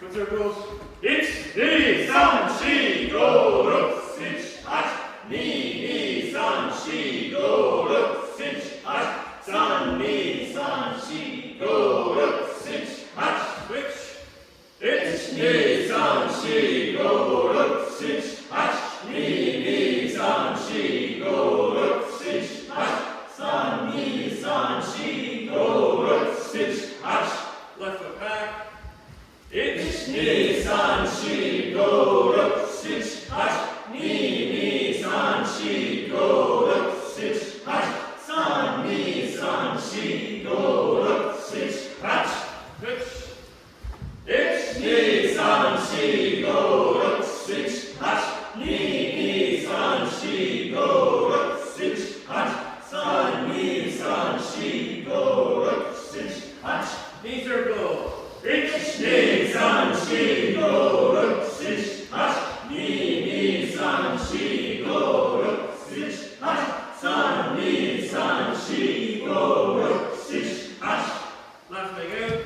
Open circles. It's ni, san, shi, go, ruk, sich, hat, ni, san, shi, go, ruk, sich, hat, san, ni, san, shi, go, ruk, sich, hat. Switch. It's ni, san, shi, go, ruk, sich, hat, ni, san, shi, go, ruk, sich, hat, san, ni, san, shi, go, ruk, sich, hat. Left foot back. It's ni, san, shi, go, ruk, sich, hat, ni, san, shi, go, ruk, sich, hat, san, ni, san, shi, go, ruk, sich, hat. Switch. It's ni, san, shi, go, ruk, sich, hat, ni, san, shi, go, ruk, sich, hat, san, ni, san, shi, go, ruk, sich, hat. Knee circle. It's ni, san, shi, go, ruk, sich, hat, ni, san, shi, go, ruk, sich, hat, san, ni, san, shi, go, ruk, sich, hat. Left leg out,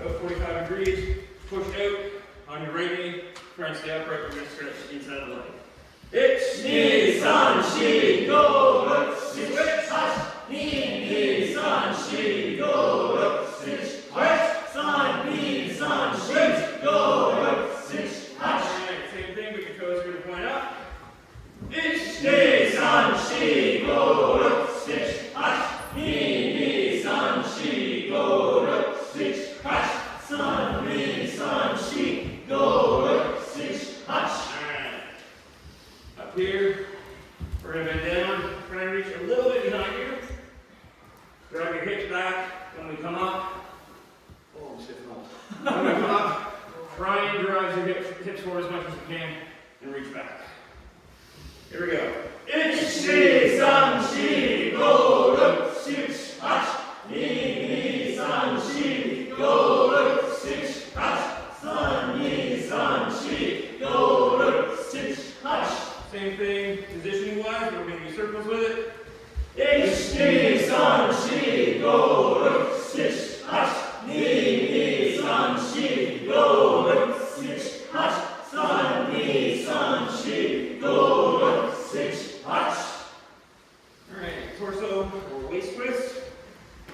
about 45 degrees, push out on your right knee, try and stay upright, we're going to stretch inside of the leg. It's ni, san, shi, go, ruk, sich, hat, ni, san, shi, go, ruk, sich, hat, san, ni, san, shi, go, ruk, sich, hat. Alright, same thing, but your toes are going to point up. It's ni, san, shi, go, ruk, sich, hat, ni, san, shi, go, ruk, sich, hat, san, ni, san, shi, go, ruk, sich, hat. Alright. Up here, we're going to bend down, try and reach a little bit behind you. Drag your hips back when we come up. Oh, I'm stiff now. When we come up, try and drive your hips forward as much as you can and reach back. Here we go. It's ni, san, shi, go, ruk, sich, hat, ni, san, shi, go, ruk, sich, hat, san, ni, san, shi, go, ruk, sich, hat. Same thing, positioning wise, we're going to do circles with it. It's ni, san, shi, go, ruk, sich, hat, ni, san, shi, go, ruk, sich, hat, san, ni, san, shi, go, ruk, sich, hat. Alright, torso or waist twist.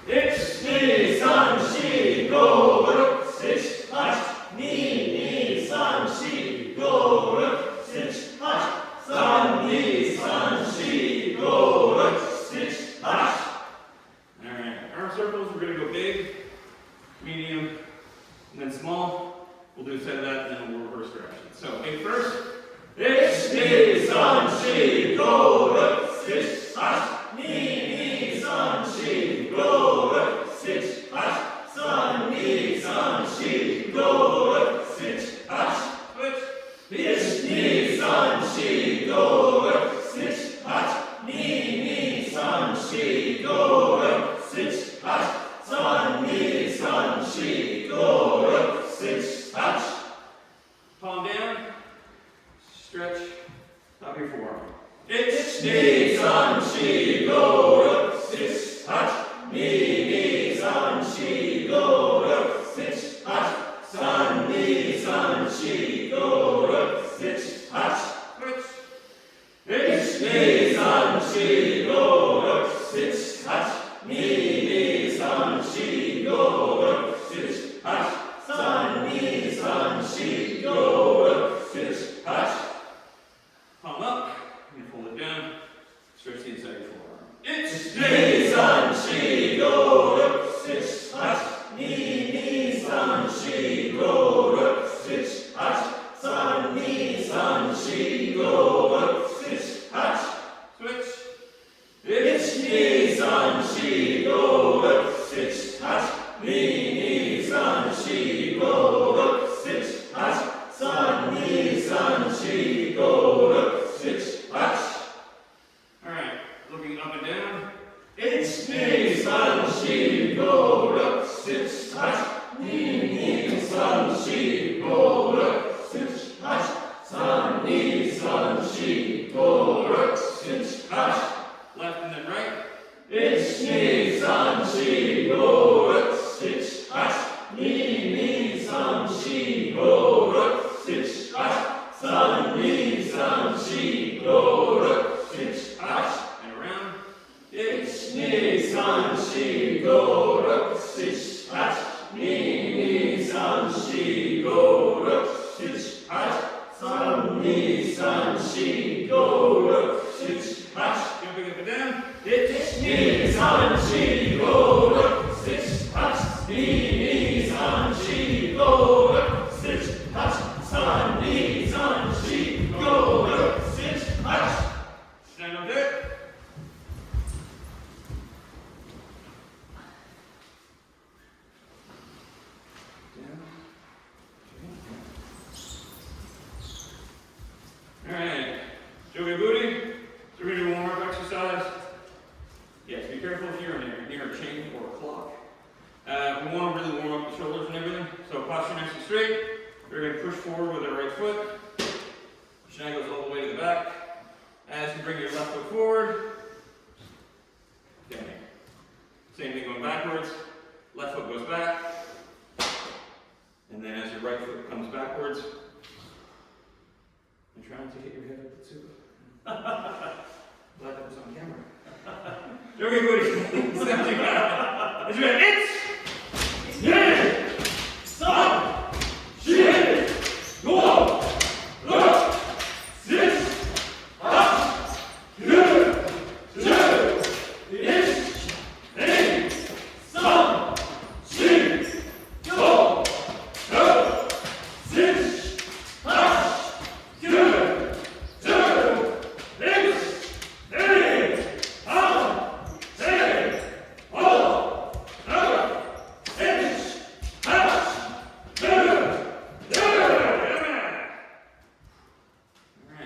It's ni, san, shi, go, ruk, sich, hat, ni, san, shi, go, ruk, sich, hat, san, ni, san, shi, go, ruk, sich, hat. Alright, arm circles, we're going to go big, medium, and then small. We'll do a set of that, and then we'll reverse direction. So, big first. It's ni, san, shi, go, ruk, sich, hat, ni, san, shi, go, ruk, sich, hat, san, ni, san, shi, go, ruk, sich, hat. Switch. It's ni, san, shi, go, ruk, sich, hat, ni, san, shi, go, ruk, sich, hat, san, ni, san, shi, go, ruk, sich, hat. Palm down. Stretch, top of your forearm. It's ni, san, shi, go, ruk, sich, hat, ni, san, shi, go, ruk, sich, hat, san, ni, san, shi, go, ruk, sich, hat. Switch. It's ni, san, shi, go, ruk, sich, hat, ni, san, shi, go, ruk, sich, hat, san, ni, san, shi, go, ruk, sich, hat. Palm up, and pull it down, stretch the inside of your forearm. It's ni, san, shi, go, ruk, sich, hat, ni, san, shi, go, ruk, sich, hat, san, ni, san, shi, go, ruk, sich, hat. Switch. It's ni, san, shi, go, ruk, sich, hat, ni, san, shi, go, ruk, sich, hat, san, ni, san, shi, go, ruk, sich, hat. Alright, looking up and down. It's ni, san, shi, go, ruk, sich, hat, ni, san, shi, go, ruk, sich, hat, san, ni, san, shi, go, ruk, sich, hat. Left and then right. It's ni, san, shi, go, ruk, sich, hat, ni, san, shi, 3, 4, 5, 6, 8 2, 3, 4, 5, 6, 8 3, 2, 3, 4, 5, 6, 8 Jumping up and down. 1, 2, 3, 4, 5, 6, 8 2, 3, 4, 5, 6, 8 3, 2, 3, 4, 5, 6, 8 Stand up there. Alright, yoga booty. So we're going to do a warm-up exercise. Yes, be careful if you're near a chain or a clock. We want to really warm up the shoulders and everything. So posture nice and straight. We're going to push forward with our right foot. Shin goes all the way to the back. As you bring your left foot forward, down here. Same thing going backwards. Left foot goes back. And then as your right foot comes backwards, I'm trying to hit your head with the too. Glad that was on camera. Yoga booty. Step together. As you ready, it's yeah. 3, 4, 5, 6, 8 9, 10, 11, 12,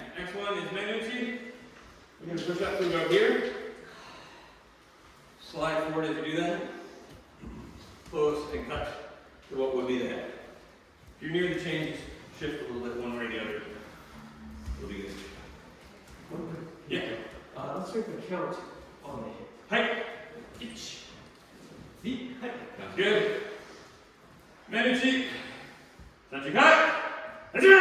13, 14, 15, We're going to push up to about here. Slide forward as you do that. Close and cut to what would be the head. If you're near the chain, just shift a little bit one way or the other. It'll be good. Yeah. Let's make the count on the hip. Height. Each. Feet. Height. Sounds good. Manuchi. Sanchi cut. That's it.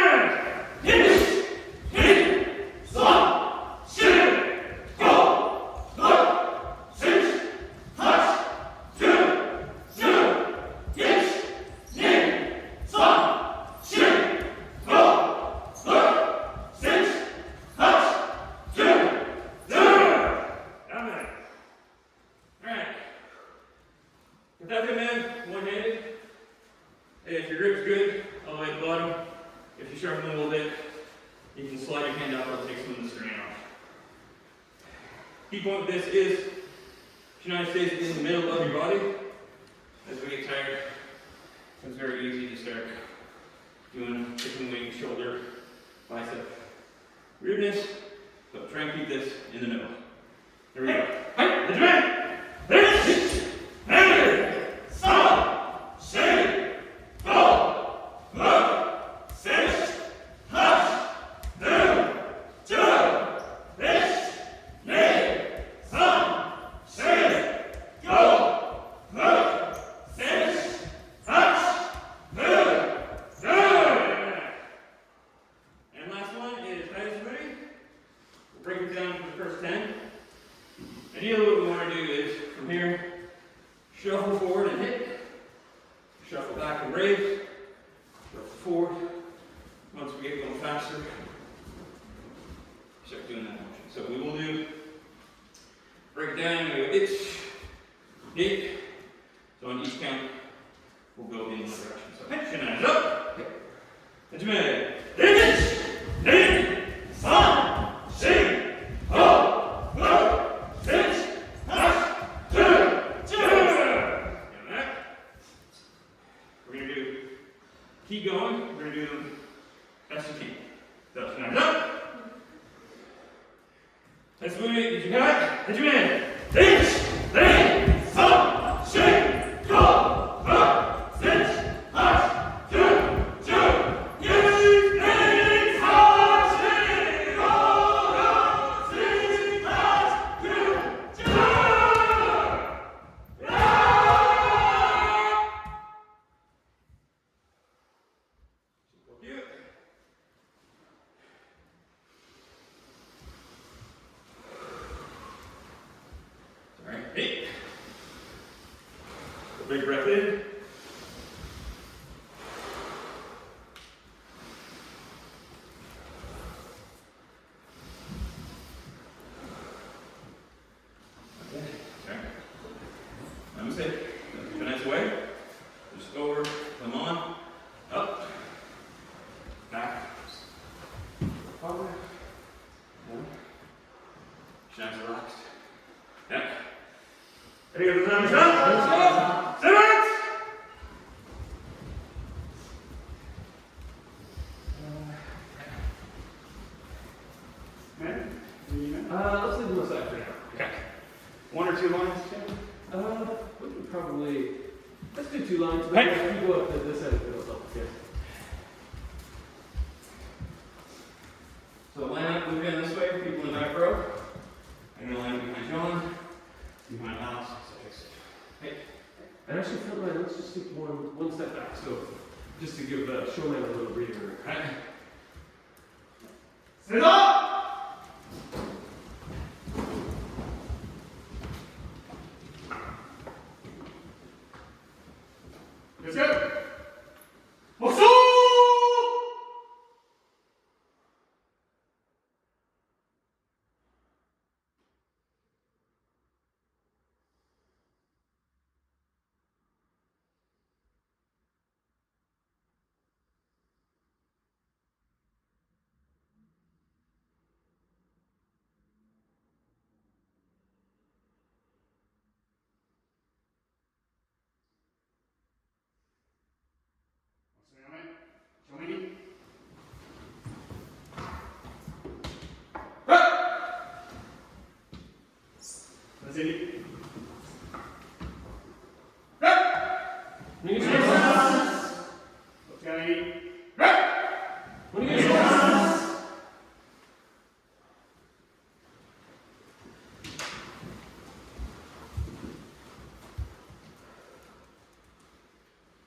1-handed. If your grip's good, all the way at the bottom. If you sharpen it a little bit, you can slide your hand out and take some of the strain off. Key point with this is Shinai stays in the middle of your body. As we get tired, it's very easy to start doing chicken wing, shoulder, bicep, weirdness. So try and keep this in the middle. Here we go. Break it down for the first 10. Ideally what we want to do is, from here, shuffle forward and hit. Shuffle back and raise. Shuffle forward. Once we get going faster, start doing that motion. So we will do, break it down, we go itch, hit. So on each count, we'll go in one direction. So, chin eyes up. Benjamin. Itch, hit, 3, 4, 5, 6, 8 2. We're going to do, keep going, we're going to do them S&T. So, hands up. Let's move it, did you cut? Did you in? 3, 4, 6, 5, 6, 8 2. Big breath in. Okay. Namaste. Keep a nice way. Just over, come on, up, back, forward. Shanks relaxed. Yeah. Ready to go to the shot? Sit back! Let's leave them aside for now. Okay. 1 or 2 lines, Tim? We can probably, let's do 2 lines, but Hey. if you go up to this end, it'll help. Yeah. So line up, move in this way, people in the back row. I'm gonna line up behind John, behind Alex, etc. Hey. And actually, front line, let's just take one step back. So, just to give Showman a little breather. Right. Sit up! Let's go! Mosu! Show me. That's it. When you get to What's going on? when you get to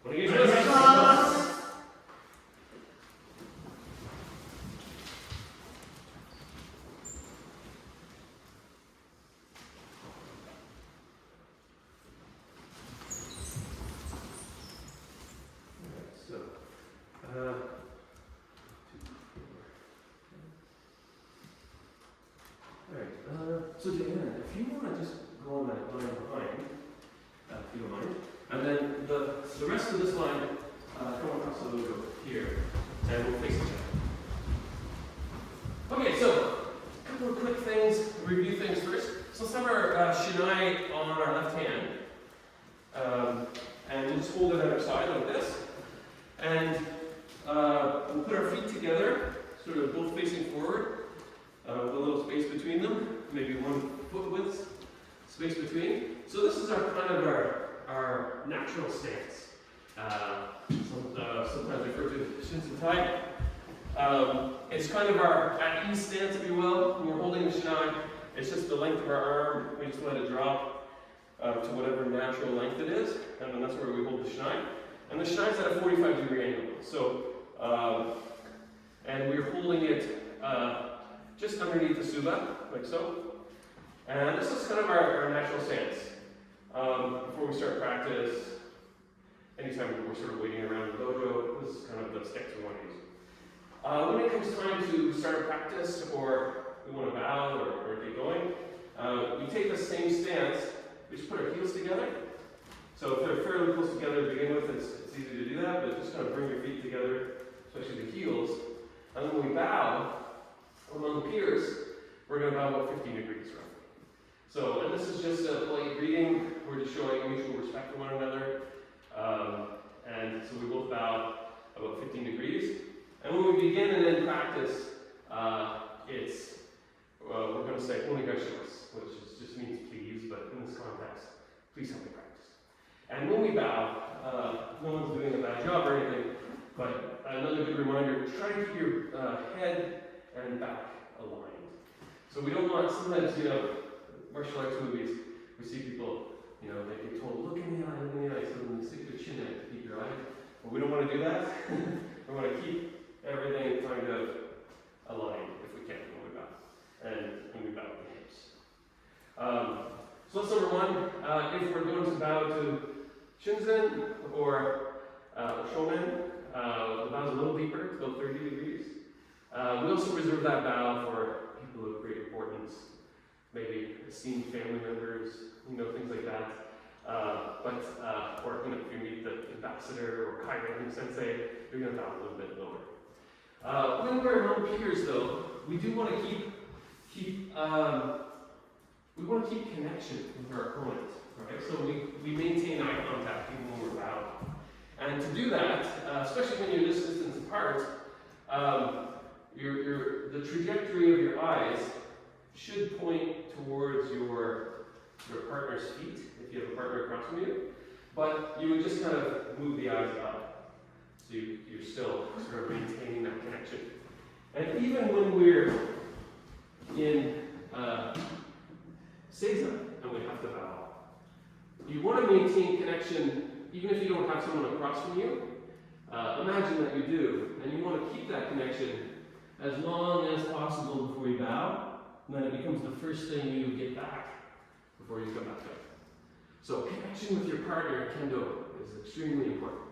when you get to so Diana, if you want to just go on that line behind, if you don't mind, and then the rest of this line, come across the logo here, and we'll face each other. Okay, so a couple of quick things, review things first. So let's have our shinai on our left hand, and we'll just hold it at our side like this, and we'll put our feet together, sort of both facing forward, with a little space between them, maybe 1 foot width space between. So this is our kind of our natural stance. Sometimes referred to as Shinsen-tai. It's kind of our at ease stance, if you will. When we're holding the shinai, it's just the length of our arm. We just let it drop to whatever natural length it is, and then that's where we hold the shinai. And the shinai is at a 45-degree angle. So, and we're holding it just underneath the suba, like so. And this is kind of our natural stance. Before we start practice, anytime we're sort of waiting around the dojo, this is kind of the stance we want to use. When it comes time to start a practice, or we want to bow or get going, we take the same stance, we just put our heels together. So if they're fairly close together to begin with, it's easy to do that, but just kind of bring your feet together, especially the heels. And then when we bow, among peers, we're going to bow about 15 degrees roughly. So, and this is just a polite greeting. We're just showing mutual respect for one another. And so we both bow about 15 degrees. And when we begin and then practice, we're going to say onegaishimasu, which just means please, but in this context, please help me practice. And when we bow, no one's doing a bad job or anything, but another good reminder, try to keep your head and back aligned. So we don't want, sometimes, martial arts movies, we see people, they get told, look in the eye, so then stick your chin out to keep your eye. But we don't want to do that. We want to keep everything kind of aligned, if we can, when we bow. And when we bow with the hips. So that's number one. If we're going to bow to Shinzen or shomen, the bow is a little deeper, it's about 30 degrees. We also reserve that bow for people of great importance, maybe esteemed family members, things like that. Or if you meet the ambassador or Kaizen sensei, you're going to bow a little bit lower. When we're among peers, though, we do want to keep connection with our opponent, right? So we maintain eye contact even when we're bowed. And to do that, especially when you're this distance apart, the trajectory of your eyes should point towards your partner's feet, if you have a partner across from you, but you would just kind of move the eyes up, so you're still sort of maintaining that connection. And even when we're in Seiza and we have to bow, you want to maintain connection even if you don't have someone across from you. Imagine that you do, and you want to keep that connection as long as possible before you bow, and then it becomes the first thing you get back before you come back up. So connection with your partner in Kendo is extremely important.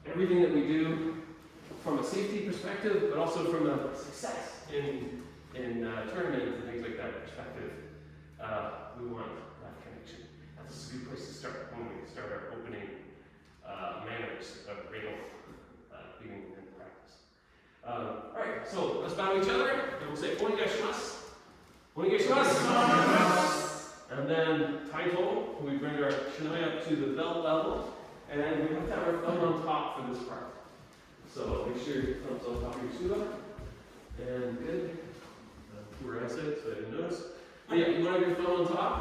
Everything that we do from a safety perspective, but also from a success in tournaments and things like that perspective, we want that connection. That's a good place to start when we start our opening manners of Reino beginning in practice. Alright, so let's bow to each other, and we'll say Onegaishimasu. Onegaishimasu. And then Taito, we bring our shinai up to the belt level, and we have to have our thumb on top for this part. So make sure your thumb's on top of your suda. And good. Where I said, so I didn't notice. But yeah, you want to have your thumb on top.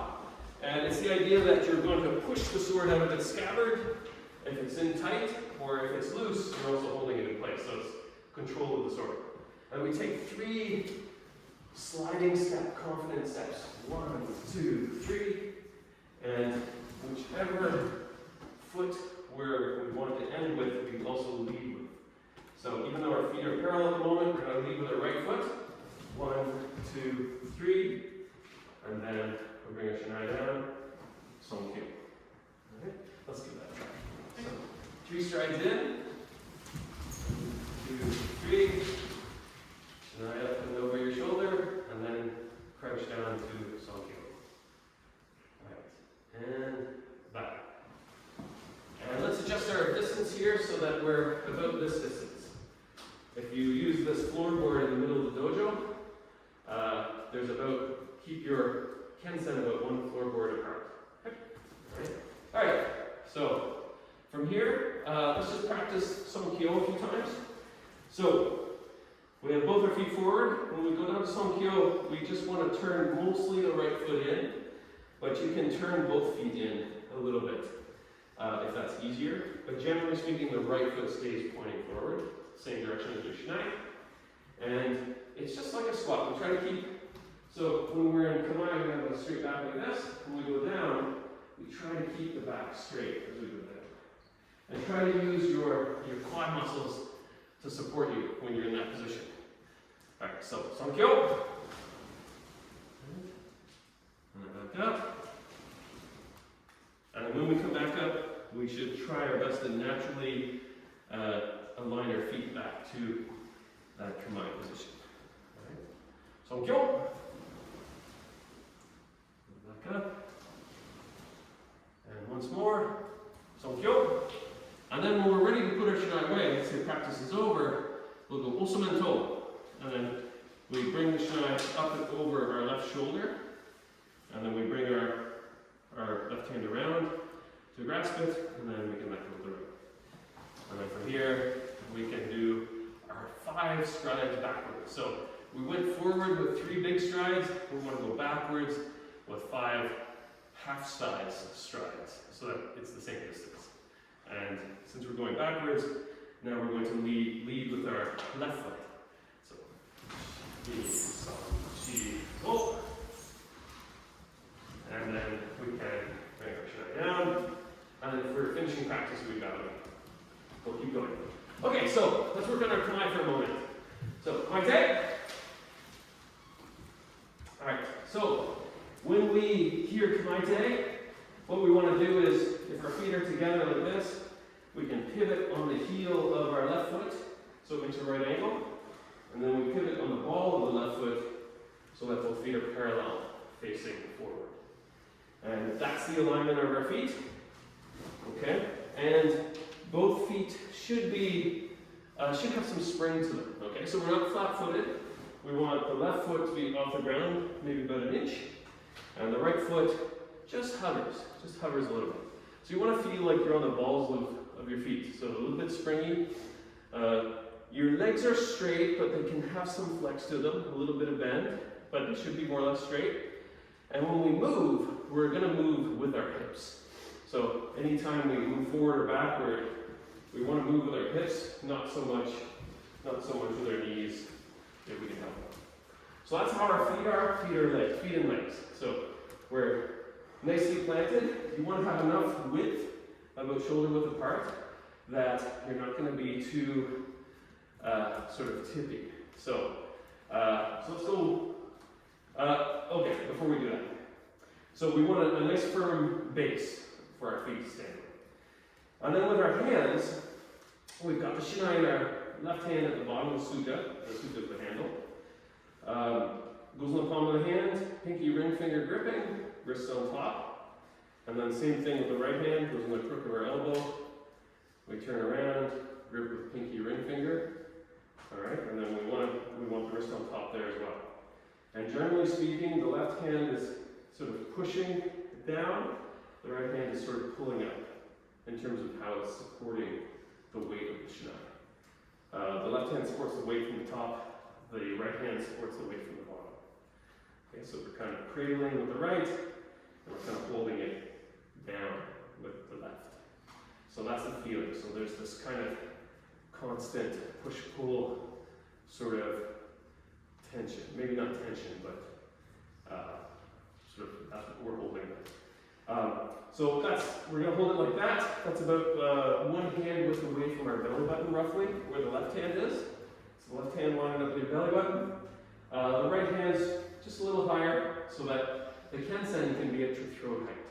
And it's the idea that you're going to push the sword out of its scabbard if it's in tight, or if it's loose, you're also holding it in place. So it's control of the sword. And we take 3 sliding step, confident steps. 1, 2, 3. And whichever foot where we want to end with, we also lead with. So even though our feet are parallel at the moment, we're going to lead with our right foot. 1, 2, 3. And then we'll bring our shinai down. Sonkyo. Alright, let's give that a try. So 3 strides in. 2, 3. Shinai up and over your shoulder. And then crouch down to Sonkyo. Alright, and back. And let's adjust our distance here so that we're about this distance. If you use this floorboard in the middle of the dojo, there's keep your kensen about 1 floorboard apart. Okay. Alright, so from here, let's just practice Sonkyo a few times. So, we have both our feet forward. When we go down to Sonkyo, we just want to turn mostly the right foot in, but you can turn both feet in a little bit if that's easier. But generally speaking, the right foot stays pointing forward, same direction as your shinai. And it's just like a squat. We try to keep, so when we're in Kamae, we have a straight back like this. When we go down, we try to keep the back straight as we go down. And try to use your quad muscles to support you when you're in that position. Alright, so Sonkyo. And then back up. And when we come back up, we should try our best to naturally align our feet back to that Kamae position. Alright. Sonkyo. Back up. And once more. Sonkyo. And then when we're ready to put our shinai away, let's say practice is over, we'll go osomento. And then we bring the shinai up and over our left shoulder. And then we bring our left hand around to grasp it, and then we can let go of the right. And then from here, we can do our 5 strides backwards. So we went forward with 3 big strides. We want to go backwards with 5 half-size strides, so that it's the same distance. And since we're going backwards, now we're going to lead with our left foot. So, go. And then we can bring our shinai down. And then for finishing practice, we bow down. We'll keep going. Okay, so let's work on our Kamae for a moment. So, Kamae. Alright, so when we hear Kamae, what we want to do is, if our feet are together like this, we can pivot on the heel of our left foot, so it makes a right angle. And then we pivot on the ball of the left foot, so that both feet are parallel, facing forward. And that's the alignment of our feet. Okay? And both feet should have some spring to them. Okay? So we're not flat-footed. We want the left foot to be off the ground, maybe about an inch. And the right foot just hovers a little bit. So you want to feel like you're on the balls of your feet. So a little bit springy. Your legs are straight, but they can have some flex to them, a little bit of bend, but they should be more or less straight. And when we move, we're going to move with our hips. So anytime we move forward or backward, we want to move with our hips, not so much with our knees, if we can help it. So that's how our feet are, feet and legs. So we're nicely planted. You want to have enough width, about shoulder width apart, that you're not going to be too sort of tippy. So let's go. Okay, before we do that. So we want a nice firm base for our feet to stand on. And then with our hands, we've got the shinai in our left hand at the bottom of the sutta. The sutta is the handle. Goes in the palm of the hand, pinky ring finger gripping, wrists on top. And then same thing with the right hand, goes in the crook of our elbow. We turn around, grip with pinky ring finger. Alright, and then we want the wrist on top there as well. And generally speaking, the left hand is sort of pushing down, the right hand is sort of pulling up in terms of how it's supporting the weight of the shinai. The left hand supports the weight from the top, the right hand supports the weight from the bottom. Okay, so we're kind of cradling with the right, and we're kind of holding it down with the left. So that's the feeling. So there's this kind of constant push-pull sort of tension. Maybe not tension, but sort of that's what we're holding. So we're going to hold it like that. That's about one hand width away from our belly button, roughly, where the left hand is. So the left hand lining up with your belly button. The right hand's just a little higher, so that the kensen can be at your throat height.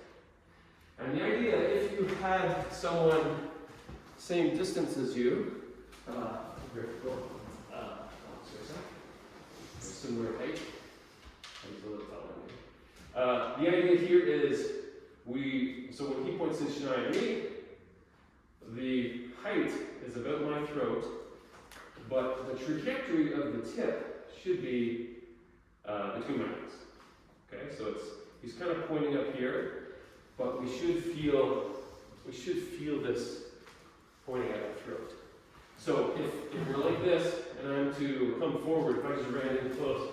And the idea, if you had someone same distance as you, similar height, he's a little taller than me. The idea here is so when he points his shinai at me, the height is about my throat, but the trajectory of the tip should be between my eyes. Okay, so he's kind of pointing up here, but we should feel this pointing at my throat. So if we're like this, and I'm to come forward, if I just ran in close,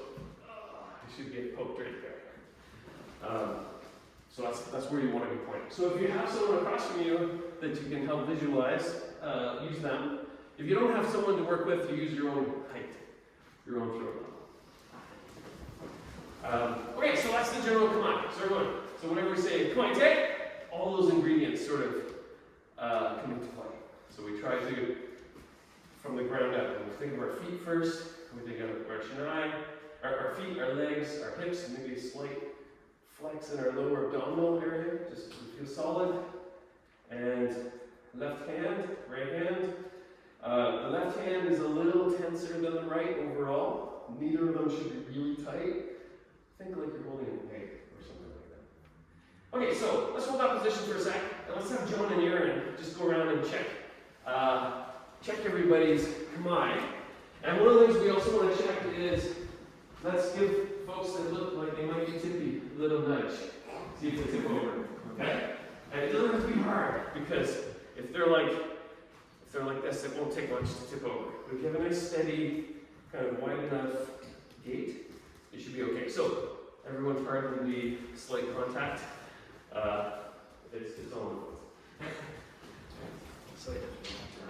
I should get poked right there. So that's where you want to be pointing. So if you have someone across from you that you can help visualize, use them. If you don't have someone to work with, you use your own height, your own throat level. Okay, so that's the general command. So whenever we say koite, all those ingredients sort of come into play. So we try to, from the ground up, when we think of our feet first, we think of our shinai, our feet, our legs, our hips, maybe a slight flex in our lower abdominal area, just to feel solid. And left hand, right hand. The left hand is a little tenser than the right overall. Neither of them should be really tight. Think like you're holding an egg or something like that. Okay, so let's hold that position for a sec, and let's have John and Aaron just go around and check everybody's kamae. And one of the things we also want to check is, let's give folks that look like they might be tippy a little nudge. See if they tip over, okay? And it doesn't have to be hard, because if they're like this, it won't take much to tip over. But if you have a nice steady, kind of wide enough gait, it should be okay. So everyone pardon the slight contact. It's on.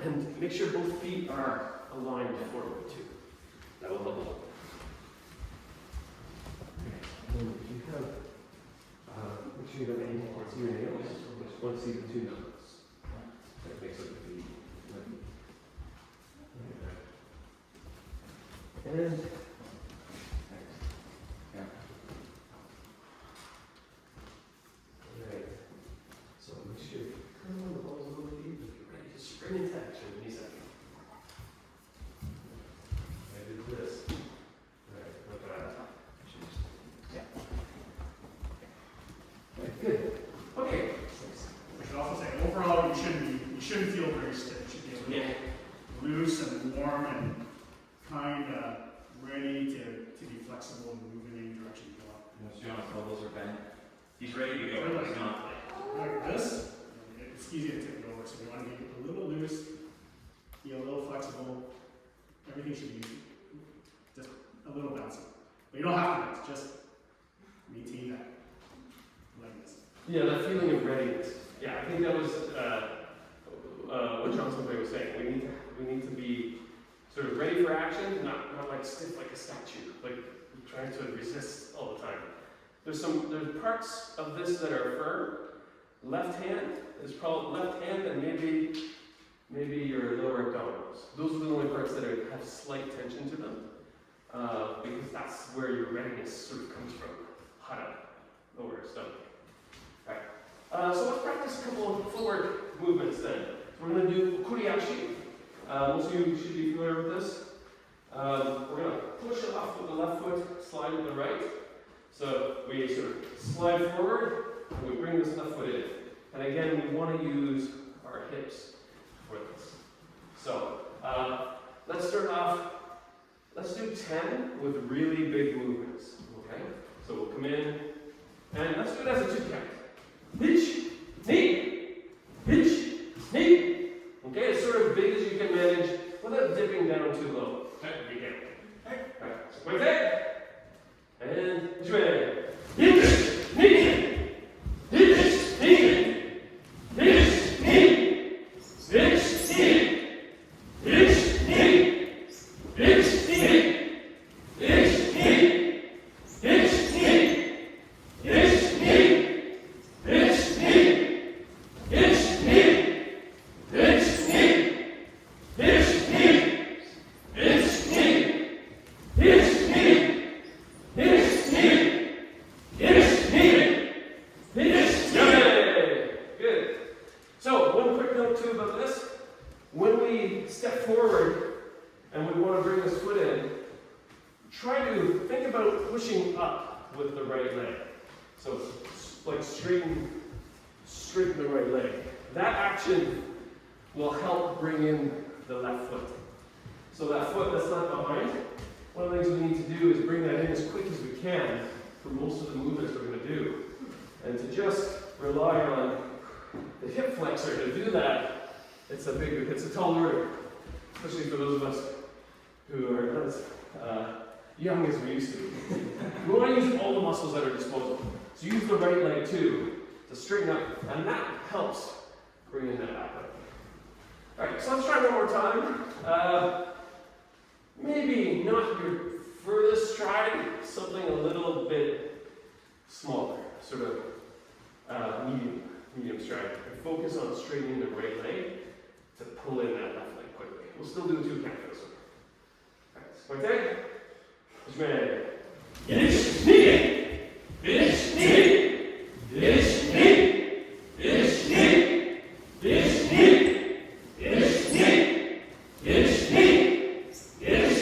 And make sure both feet are aligned forward too. That will help a lot. Okay. And you have, make sure you don't see your nails. Just want to see the two numbers. That makes it the. And loose and warm and kind of ready to be flexible and move in any direction you want. Sean's elbows are bent. He's ready to go. He's not. Like this, it's easy to tip it over, so you want to be a little bit loose, be a little flexible. Everything should be just a little bouncy. But you don't have to, just maintain that lightness. Yeah, that feeling of readiness. Yeah, I think that was what John Sinclair was saying. We need to be sort of ready for action, not like stiff like a statue, like trying to resist all the time. There's parts of this that are firm. Left hand is probably left hand, and maybe your lower abdominals. Those are the only parts that have slight tension to them, because that's where your readiness sort of comes from. Hot up, lower stomach. Right. So let's practice a couple of footwork movements then. We're going to do kuriashi. Most of you should be familiar with this. We're going to push it off with the left foot, slide with the right. So we sort of slide forward, and we bring this left foot in. And again, we want to use our hips for this. So let's start off, let's do 10 with really big movements. Okay? So we'll come in, and let's do it as a 2 count. Hitch, knee, hitch, knee. Okay, as sort of big as you can manage without dipping down too low. Begin. Right, so point that. And swing. Hitch, knee, hitch, knee, hitch, knee, hitch, knee, hitch, knee, hitch, knee, hitch, knee, hitch, knee, hitch, knee. Try to think about pushing up with the right leg. So, like straighten the right leg. That action will help bring in the left foot. So that foot that's not behind, one of the things we need to do is bring that in as quick as we can for most of the movements we're going to do. And to just rely on the hip flexor to do that, it's a tall order, especially for those of us who are not as young as we used to be. We want to use all the muscles at our disposal. So use the right leg too to straighten up, and that helps bring in that back leg. Alright, so let's try one more time. Maybe not your furthest stride, something a little bit smaller, sort of medium stride. And focus on straightening the right leg to pull in that left leg quickly. We'll still do a 2 count for this one. Alright, so Ishmael. Yes, knee, yes, knee, yes, knee, yes, knee, yes, knee, yes, knee, yes, knee, yes, knee,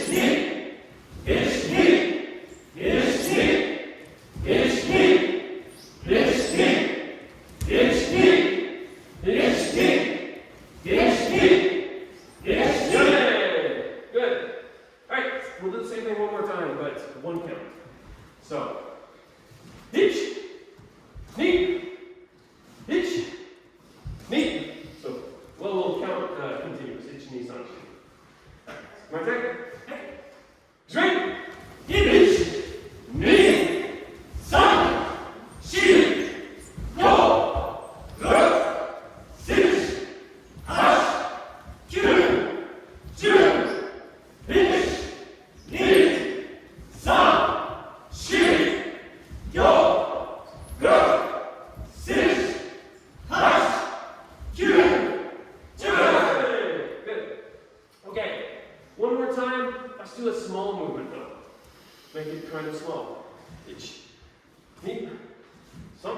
yes, knee, yes, knee, yes, knee, yes, knee, yes, knee, yes, knee, yes, knee, yes, knee. Good. All right, we'll do the same thing one more time, but 1 count. So, hitch, knee, hitch, knee. So, we'll count continuous. Hitch, knee, san, shi. My turn. Drink. hitch, knee, san, shi, yo, ruk, six, hash, kyu, ju, hitch, knee, san, shi, yo, ruk, six, hash, kyu, ju. Good. Okay, one more time. Let's do a small movement though. Make it kind of small. Hitch, knee, san,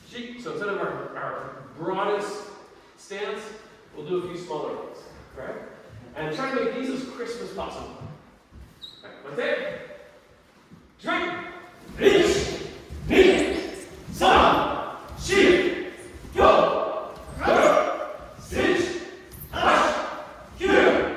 shi. So instead of our broadest stance, we'll do a few smaller ones. Right? And try to make these as crisp as possible. Right, take. Drink. hitch, knee, san, shi, yo, ruk, six, hash, kyu,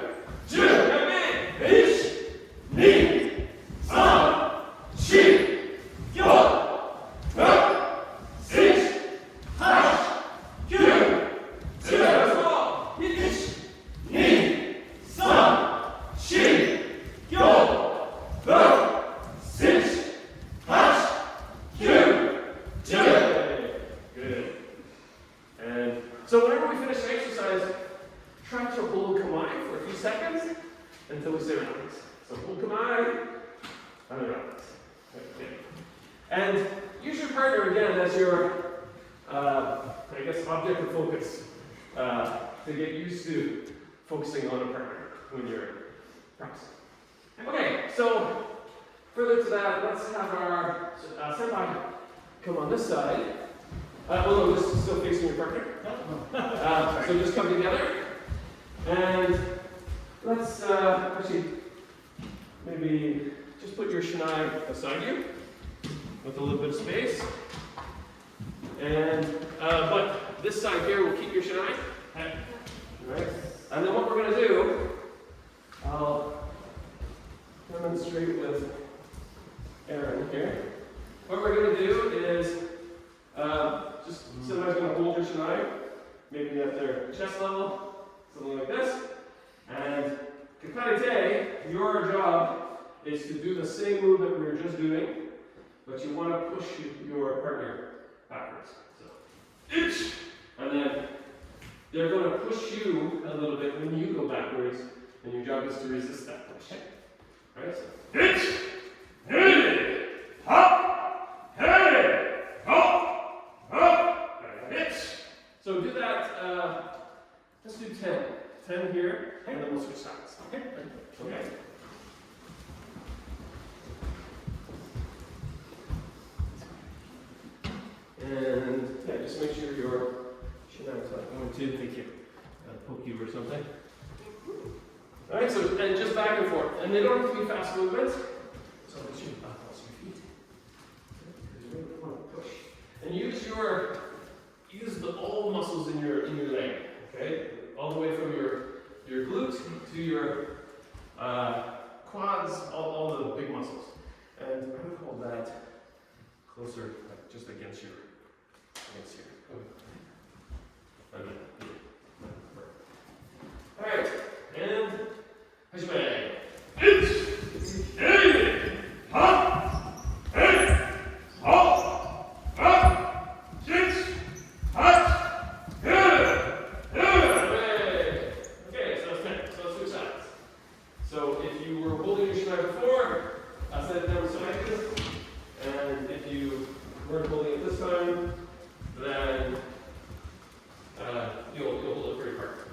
exercise, try to hold kamae for a few seconds until we say relax. So hold kamae, and then relax. Okay. And use your partner again as your, I guess, object of focus to get used to focusing on a partner when you're practicing. Okay, so further to that, let's have our senpai come on this side. No, this is still facing your partner. So just come together. And let's actually maybe just put your shinai beside you with a little bit of space. And but this side here will keep your shinai. Right? And then what we're going to do, I'll demonstrate with Aaron here. What we're going to do is just somebody's going to hold your shinai, maybe at their chest level, something like this. And kakarite, your job is to do the same movement we were just doing, but you want to push your partner backwards. So, and then they're going to push you a little bit when you go backwards, and your job is to resist that push. Alright? So, Hey! Hop! Hey! Hop! Hop! so do that, let's do 10. 10 here, and then we'll switch sides. Okay? Okay. And yeah, just make sure your shinai's not going to, thank you, poke you or something. Alright, so and just back and forth. And they don't have to be fast movements. So make sure you cross your feet. Because you really want to push. And use all the muscles in your leg. Okay? All the way from your glute to your quads, all the big muscles. And I would hold that closer, like just against your. Alright, and hajime. Hey! Hop! Hey! Hop! Hop! Hop! Okay, so that's 10. So let's switch sides. So if you were holding your shinai before, I set it down beside you. And if you weren't holding it this time, then you'll hold it for your partner.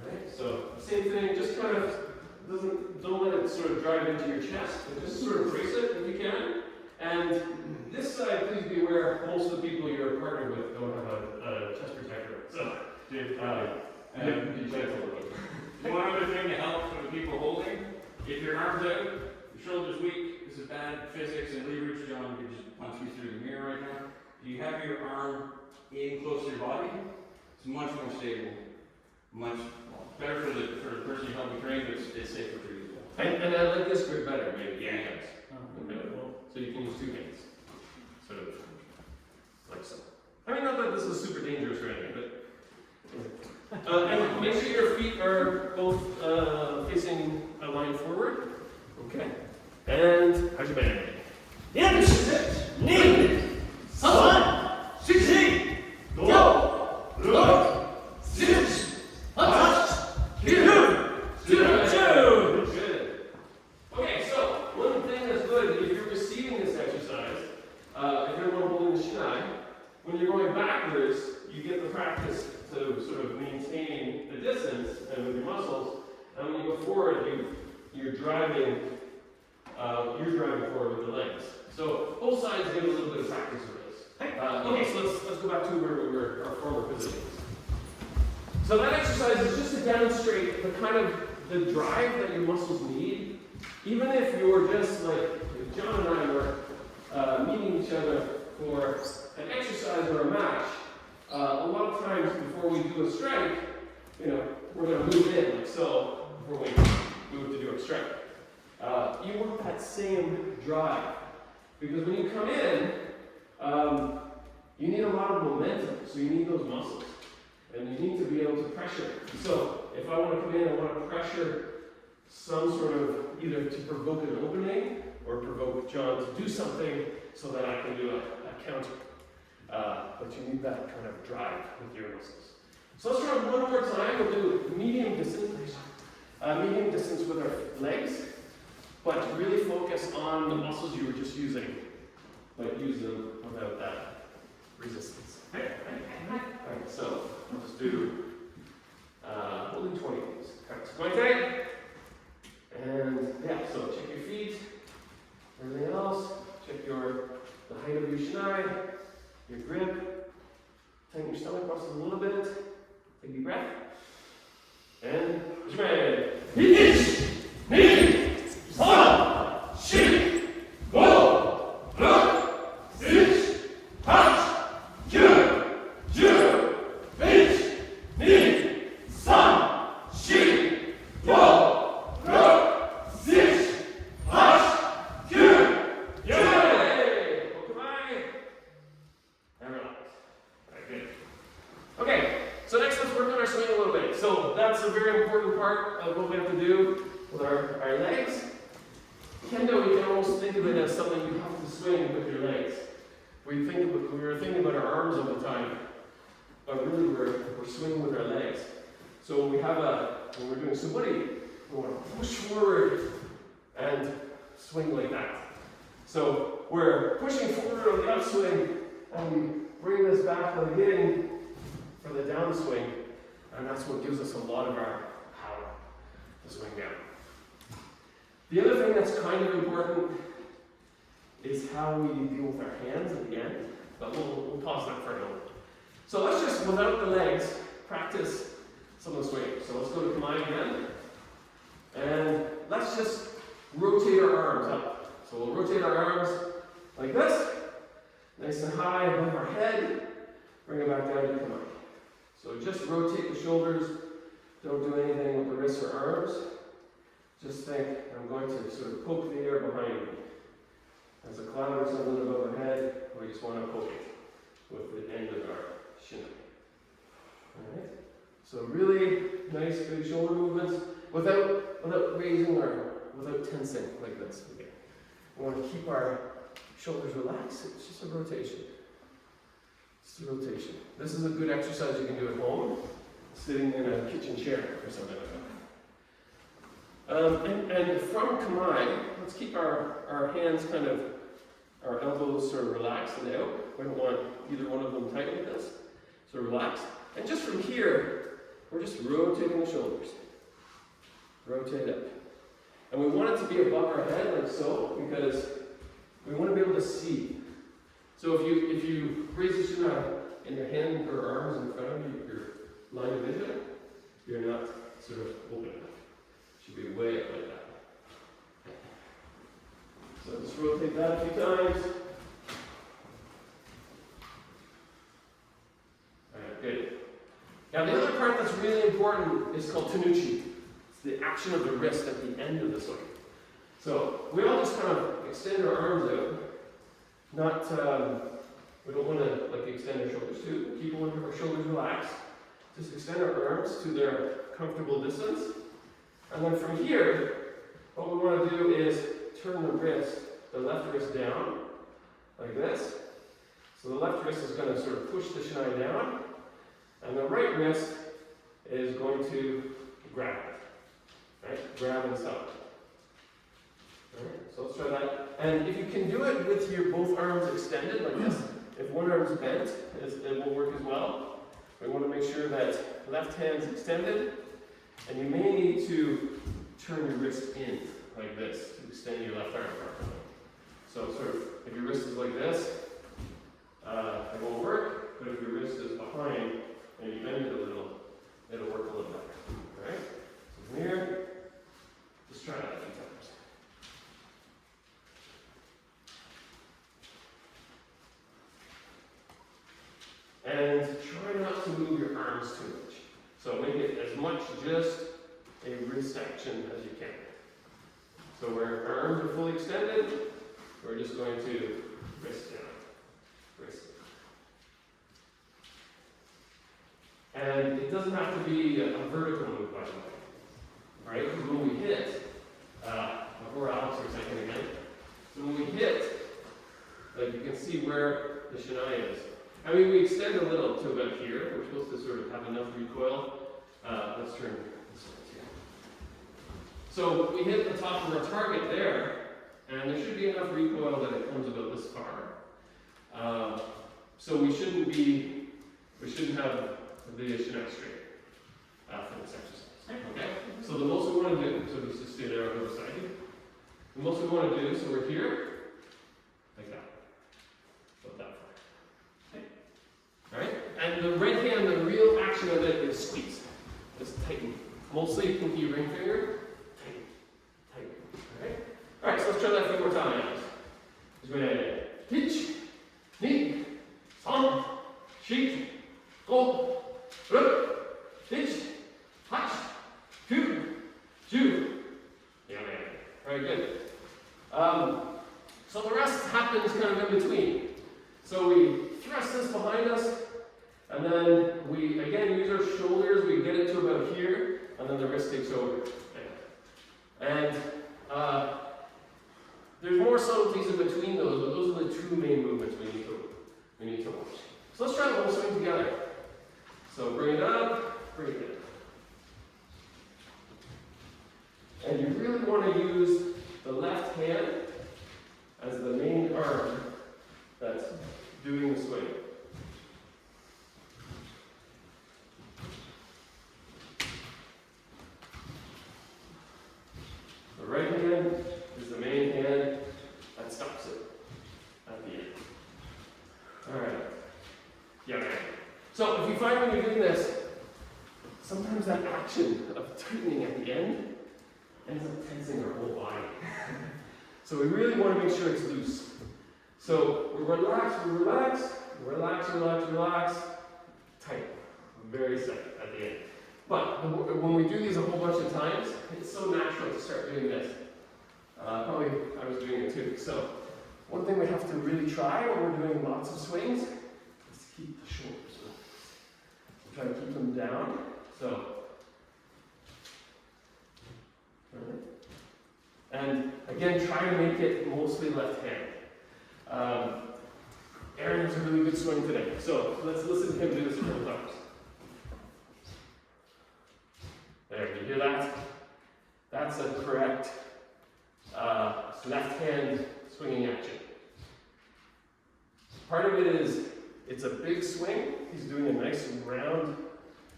Alright, so same thing, just kind of don't let it sort of drive into your chest, but just sort of brace it if you can. And this side, please be aware, most of the people you're partnered with don't have a chest protector. So be gentle with it. One other thing to help for the people holding, if your arm's out, your shoulder's weak, this is bad physics and leverage. John could just punch me through the mirror right now. If you have your arm in close to your body, it's much more stable, much better for the person you help me train, but it's safer for you as well. And I like this grip better, maybe. Yeah. Okay. So you can use two hands. Sort of like so. I mean, not that this is super dangerous or anything, but. And make sure your feet are both facing a line forward. Okay. And hajime. Good. Okay, so one thing that's good, if you're receiving this exercise, if you're holding the shinai, when you're going backwards, you get the practice to sort of maintain the distance and with your muscles. And when you go forward, you're driving forward with the legs. So both sides get a little bit of practice with this. Okay, so let's go back to where we were, our former positions. So that exercise is just to demonstrate the kind of the drive that your muscles need. Even if you're just like if John and I were meeting each other for an exercise or a match, a lot of times before we do a strike, we're going to move in like so before we move to do a strike. You want that same drive because when you come in, you need a lot of momentum, so you need those muscles. And you need to be able to pressure. So if I want to come in, I want to pressure some sort of either to provoke an opening or provoke John to do something so that I can do a counter. But you need that kind of drive with your muscles. So let's try one more time. We'll do medium distance with our legs, but really focus on the muscles you were just using, but use them without that resistance. Okay? Alright, so we'll just do holding 20 please. Alright, so 20. And yeah, so check your feet, everything else. Check the height of your shinai, your grip. Tighten your stomach muscles a little bit. Take a deep breath. And spread. Finish! Ni! San! Shi! Go! Look! Six! Touch! Kyu! Ju! Finish! Ni! San! Shi! Go! Look! Six! Touch! Kyu! Ju! Yay! Okamai. And relax. Alright, good. Okay, so next let's work on our swing a little bit. So that's a very important part of what we have to do with our legs. Kendo, you can almost think of it as something you have to swing with your legs. We were thinking about our arms all the time, but really we're swinging with our legs. So when we're doing suburi, we want to push forward and swing like that. So we're pushing forward on the upswing, and we bring this back leg in for the downswing, and that's what gives us a lot of our power to swing down. The other thing that's kind of important is how we deal with our hands at the end, but we'll pause that for a moment. So let's just, without the legs, practice some of the swing. So let's go to Kamai again, and let's just rotate our arms up. So we'll rotate our arms like this, nice and high above our head, bring it back down to Kamai. So just rotate the shoulders, don't do anything with the wrists or arms. Just think, I'm going to sort of poke the air behind me. There's a cloud or something above our head, we just want to poke it with the end of our shin. Alright? So really nice big shoulder movements without raising without tensing like this. Okay. We want to keep our shoulders relaxed, it's just a rotation. It's a rotation. This is a good exercise you can do at home, sitting in a kitchen chair or something like that. And from Kamai, let's keep our hands kind of, our elbows sort of relaxed and out. We don't want either one of them tight like this. So relax. And just from here, we're just rotating the shoulders. Rotate up. And we want it to be above our head like so, because we want to be able to see. So if you raise the shin in your hand or arms in front of you, your line of vision, you're not sort of open enough. Should be way up like that. So just rotate that a few times. Alright, good. Now the other part that's really important is called tenuchi. It's the action of the wrist at the end of the swing. So we all just kind of extend our arms out. Not, we don't want to extend our shoulders too. Keep our shoulders relaxed. Just extend our arms to their comfortable distance. And then from here, what we want to do is turn the left wrist down, like this. So the left wrist is going to sort of push the shinai down, and the right wrist is going to grab it. Right? Grab and stop. Alright, so let's try that. And if you can do it with your both arms extended like this, if one arm's bent, it will work as well. We want to make sure that left hand's extended. And you may need to turn your wrist in like this to extend your left arm properly. So sort of, if your wrist is like this, it won't work, but if your wrist is behind and you bend it a little, it'll work a little better. Alright? So from here, just try that a few times. And try not to move your arms too much. So make it as much just a wrist action as you can. So where our arms are fully extended, we're just going to wrist down. Wrist down. And it doesn't have to be a vertical move, by the way. Right? Because when we hit, before Alex for a second again, so when we hit, like you can see where the shinai is. I mean, we extend a little to about here. We're supposed to sort of have enough recoil. Let's turn this one here. So we hit the top of our target there, and there should be enough recoil that it comes about this far. So we shouldn't have the Chinook straight for this exercise. Okay? So the most we want to do, so let's just stay there on the other side here. The most we want to do, so we're here, like that. About that far. Okay? Alright? And the right hand, the real action of it is squeeze. Just tighten. Mostly pinky ring finger. Tighten. Tighten. Alright? Alright, so let's try that a few more times. Just going to hitch, knee, son, sheet, go, look, hitch, hatch, two, two. Yeah, man. Very good. So the rest happens kind of in between. So we thrust this behind us, and then we again use our shoulders, we get it to about here, and then the wrist takes over. And there's more subtleties in between those, but those are the two main movements we need to watch. So let's try the whole swing together. So bring it up, bring it down. And you really want to use the left hand as the main arm that's doing the swing. The right hand is the main hand that stops it at the end. Alright. Yeah, man. So if you find when you're doing this, sometimes that action of tightening at the end ends up tensing our whole body. So we really want to make sure it's loose. So we relax, tight. Very set at the end. But when we do these a whole bunch of times, it's so natural to start doing this. Probably I was doing it too. So one thing we have to really try when we're doing lots of swings is to keep the shoulders. Try to keep them down. So, and again, try to make it mostly left hand. Aaron has a really good swing today, so let's listen to him do this a couple times. There, you hear that? That's a correct left hand swinging action. Part of it is, it's a big swing. He's doing a nice round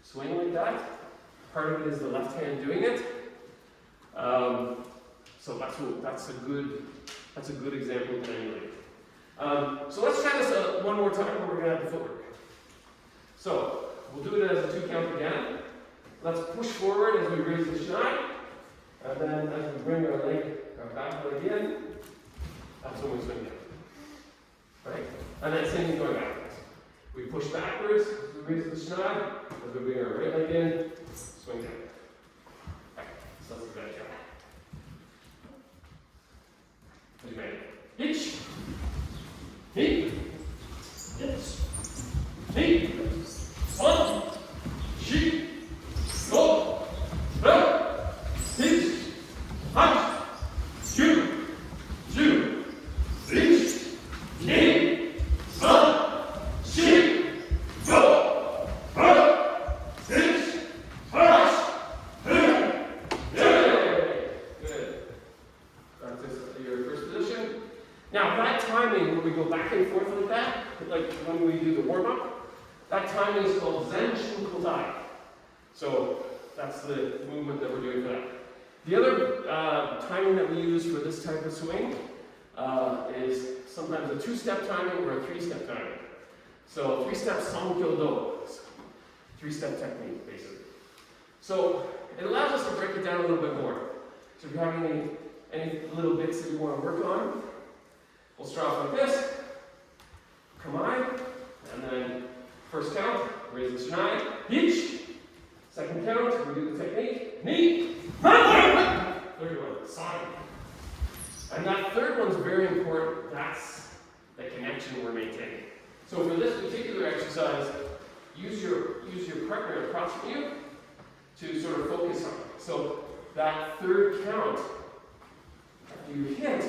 swing like that. Part of it is the left hand doing it. So that's a good example to emulate. So let's try this one more time where we're going to have the footwork. So we'll do it as a 2 count again. Let's push forward as we raise the shinai. And then as we bring our back leg in, that's when we swing down. Right? And then same thing going backwards. We push backwards as we raise the shinai. As we bring our right leg in, swing down. Right. So that's a good job. As you made hitch, knee, hitch, knee, one, sheet, go, back, hitch, punch, shoot, reach, knee, sun, sheet, go, back, hitch, punch, good. Practice your first position. Now that timing, when we go back and forth like that, like when we do the warm-up, that timing is called Zenshin Kotai. So that's the movement that we're doing for that. The other timing that we use for this type of swing is sometimes a 2-step timing or a 3-step timing. So 3-step Sankyo-do, 3-step technique basically. So it allows us to break it down a little bit more. So if you have any little bits that you want to work on, we'll start off like this. Kamae, and then first count, raise the shinai, hitch. Second count, we do the technique, knee, third one, sign. And that third one's very important. That's the connection we're maintaining. So for this particular exercise, use your partner across from you to sort of focus on it. So that third count, after you hit,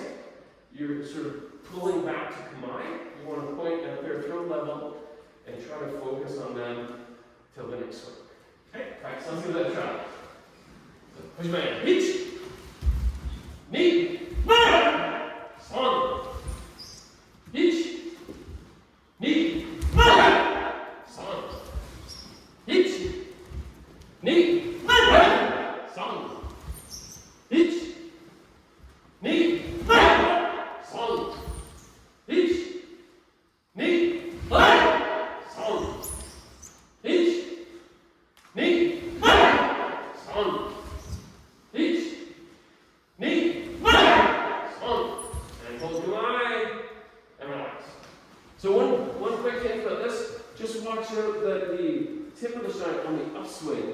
you're sort of pulling back to kamae. You want to point at their throat level and try to focus on them till the next one. Okay? Alright, so let's give that a try. Push man. Reach. Knee. Son. Reach. Knee. Son. Reach. Knee. Son. Reach. Knee. Son. Reach. Knee. Son. Reach. Knee. Son. Reach. Knee. Son. And close your eye. And relax. So one quick thing about this, just watch out that the tip of the shine on the upswing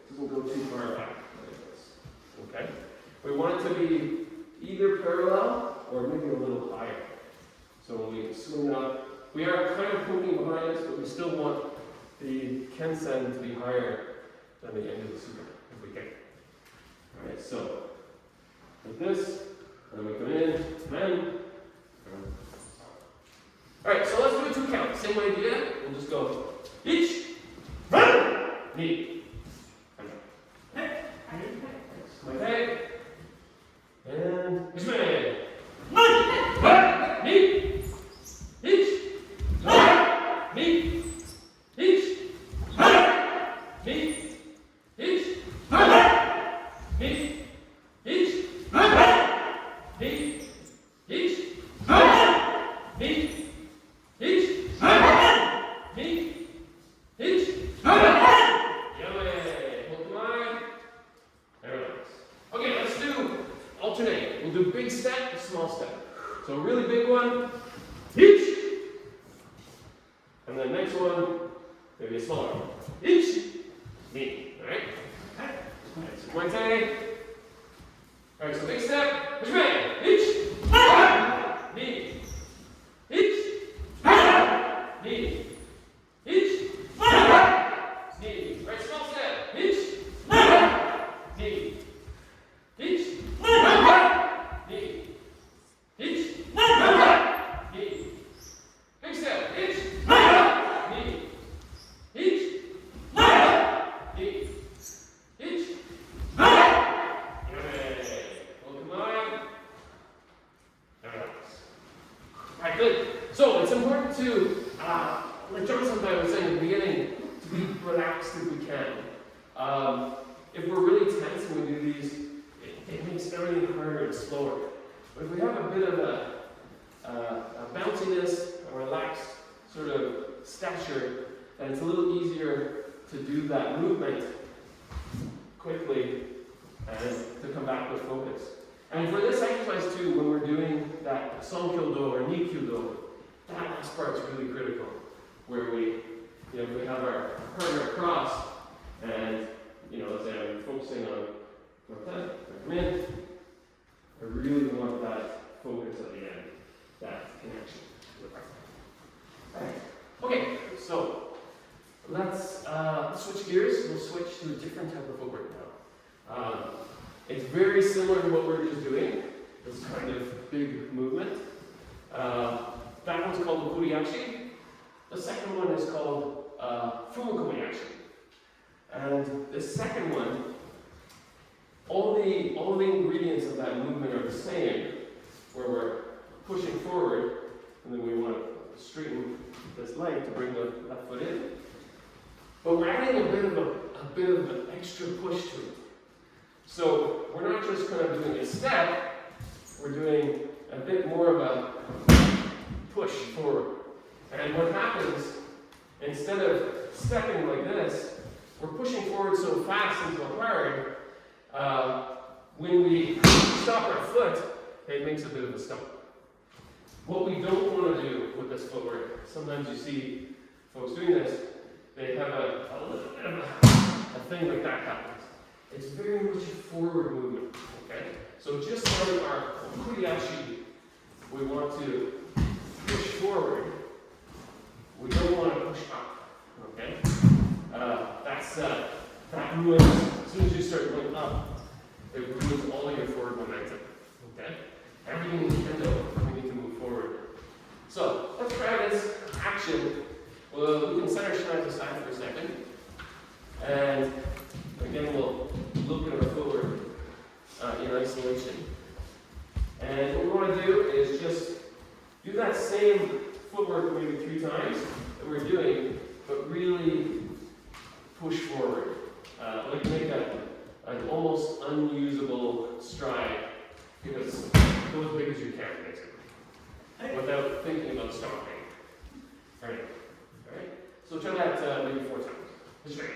doesn't go too far back like this. Okay? We want it to be either parallel or maybe a little higher. So when we swing up, we are kind of poking behind us, but we still want the Kensen to be higher than the end of the super, if we can. Alright, so like this, and then we come in, then. Alright, so let's do a 2 count. Same idea. We'll just go each, run, knee. Okay. And expand. Knee. Each. Knee. Each. Knee. Each. Knee. Each. Knee. Each. Knee. Each. Knee. Each. Hold the line. There it is. Okay, let's do alternate. We'll do big step, small step. So a really big one, each. And then next one, maybe a smaller one. Each. Knee. Alright? Puente. Alright, so big step. Push back. Each. Knee. Each. Knee. Each. Knee. Right, small step. Each. Knee. Each. Knee. Each. Knee. Big step. Each. Knee. Each. Knee. Each. Well, come on. Alright, good. So it's important to, like Jonathan was saying at the beginning, to be relaxed if we can. If we're really tense when we do these, it makes everything harder and slower. But if we have a bit of a bounciness, a relaxed sort of stature, then it's a little easier to do that movement quickly and to come back with focus. And for this exercise too, when we're doing that Son Kyudo or Ni Kyudo, that last part's really critical, where we have our partner across, and let's say I'm focusing on my head, come in. I really want that focus at the end, that connection to the partner. Okay, so let's switch gears. We'll switch to a different type of footwork now. It's very similar to what we were just doing, this kind of big movement. That one's called Kuriachi. The second one is called Fumokomiyachi. And the second one, all the ingredients of that movement are the same, where we're pushing forward, and then we want to straighten this leg to bring the left foot in. But we're adding a bit of an extra push to it. So we're not just kind of doing a step, we're doing a bit more of a push forward. And what happens, instead of stepping like this, we're pushing forward so fast and so hard, when we stop our foot, it makes a bit of a stump. What we don't want to do with this footwork, sometimes you see folks doing this, they have a little bit of a thing like that happens. It's very much a forward movement, okay? So just like our Kuriachi, we want to push forward. We don't want to push up, okay? That ruins, as soon as you start going up, it ruins all of your forward momentum, okay? Everything in the kendo, we need to move forward. So let's try this action Well, we can set our Shinai aside for a second. And again, we'll look at our footwork in isolation. And what we want to do is just do that same footwork maybe 3 times that we're doing, but really push forward. Like make an almost unusable stride, because go as big as you can, basically, without thinking about stopping. Alright. Alright? So try that maybe 4 times. Just straight.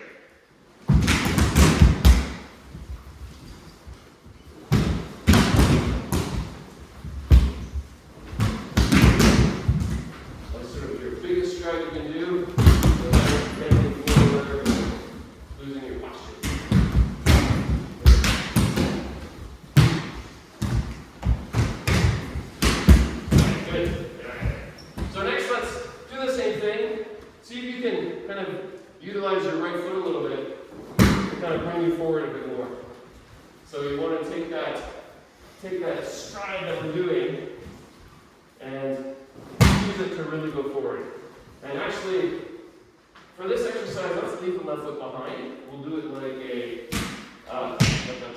That's sort of your biggest stride you can do without bending forward or losing your posture. Kind of utilize your right foot a little bit to kind of bring you forward a bit more. So you want to take that stride that we're doing and use it to really go forward. And actually, for this exercise, let's leave the left foot behind. We'll do it like a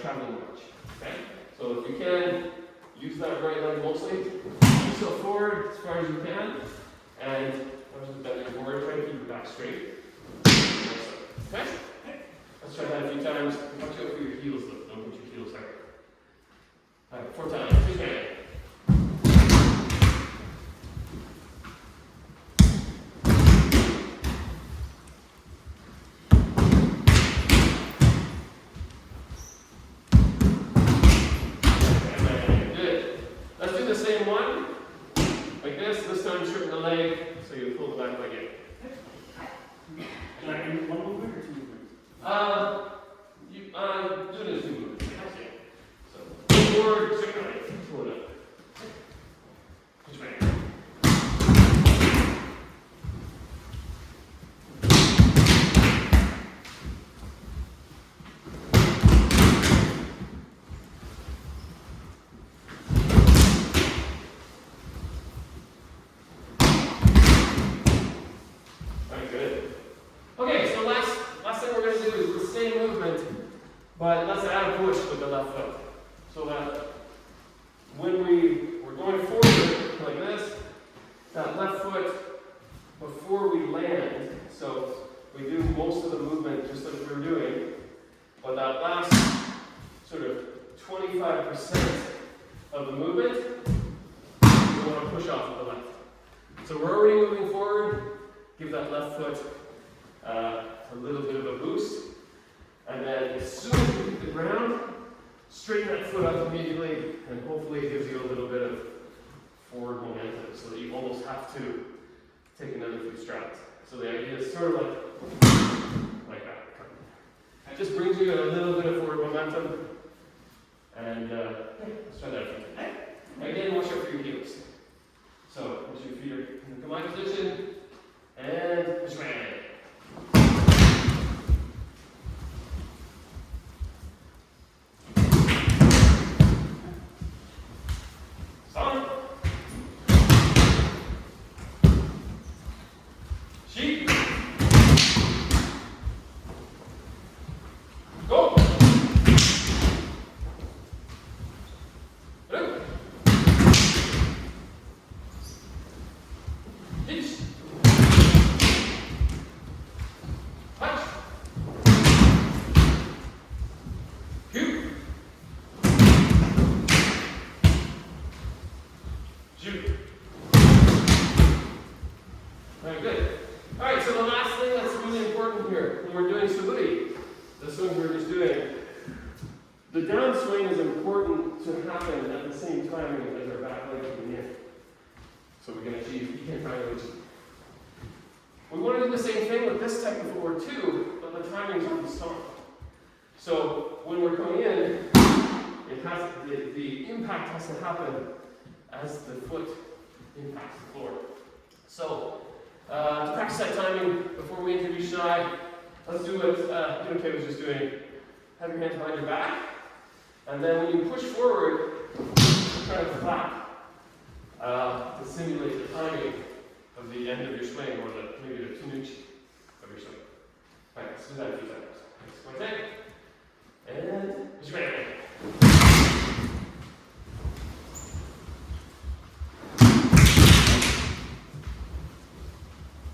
traveling march. Okay? So if you can, use that right leg mostly. Push yourself forward as far as you can, and just bending forward, try to keep your back straight. Okay? Let's try that a few times. Watch out for your heels though. Don't put your heels higher. Alright, 4 times. Okay. Good. Let's do the same one. Like this time straighten the leg. So you pull the back leg in. Like in 1 movement or 2 movements? Do it in 2 movements. Okay. So forward, straighten the leg, pull it up. Push back. But let's add a push with the left foot. So that when we're going forward like this, that left foot, before we land, so we do most of the movement just like we were doing, but that last sort of 25% of the movement, we want to push off with the left. So we're already moving forward, give that left foot a little bit of a boost. And then as soon as you hit the ground, straighten that foot up immediately, and hopefully it gives you a little bit of forward momentum so that you almost have to take another few strides. So the idea is sort of like that. It just brings you a little bit of forward momentum. And let's try that again. Again, watch out for your heels. So once your feet are in the combined position, and push my hand. Very good. Alright, so the last thing that's really important here, when we're doing saluti, the swing we're just doing, the downswing is important to happen at the same time as our back leg coming in. So we can achieve peak triangulation. We want to do the same thing with this type of footwork too, but the timing's on the stomp. So when we're coming in, the impact has to happen as the foot impacts the floor. So to practice that timing before we introduce Shinai, let's do what Kay was just doing. Have your hands behind your back, and then when you push forward, try to flap to simulate the timing of the end of your swing or the maybe the 2 inch of your swing. Alright, let's do that a few times. Next one, take. And push back.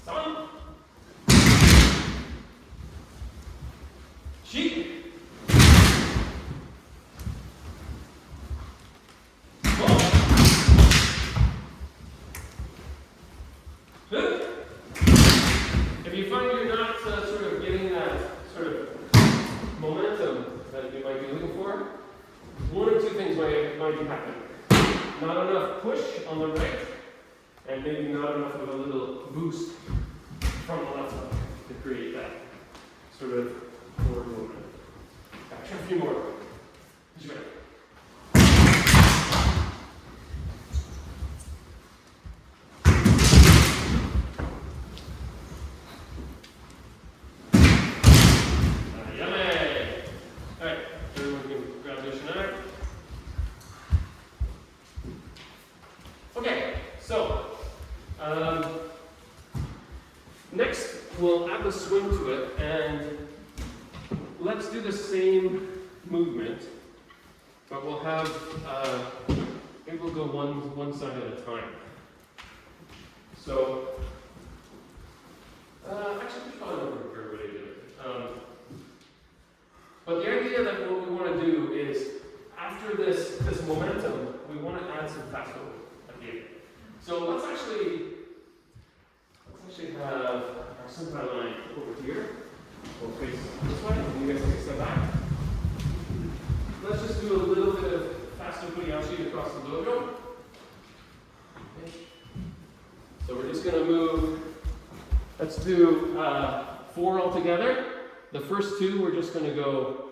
Son. Sheep. If you find you're not sort of getting that sort of momentum that you might be looking for, 1 or 2 things might be happening. Not enough push on the right, and maybe not enough of a little boost from the left side to create that sort of forward movement. Try a few more. Just right. Next, we'll add the swing to it, and let's do the same movement, but we'll have, maybe we'll go one side at a time. So, actually, we probably don't remember everybody did it. But the idea that what we want to do is, after this momentum, we want to add some fast forward at the end. So let's actually have our center line over here. We'll face this way, and you guys take a step back. Let's just do a little bit of faster Kuriashi across the dojo. Okay. So we're just going to move, let's do 4 altogether. The first 2, we're just going to go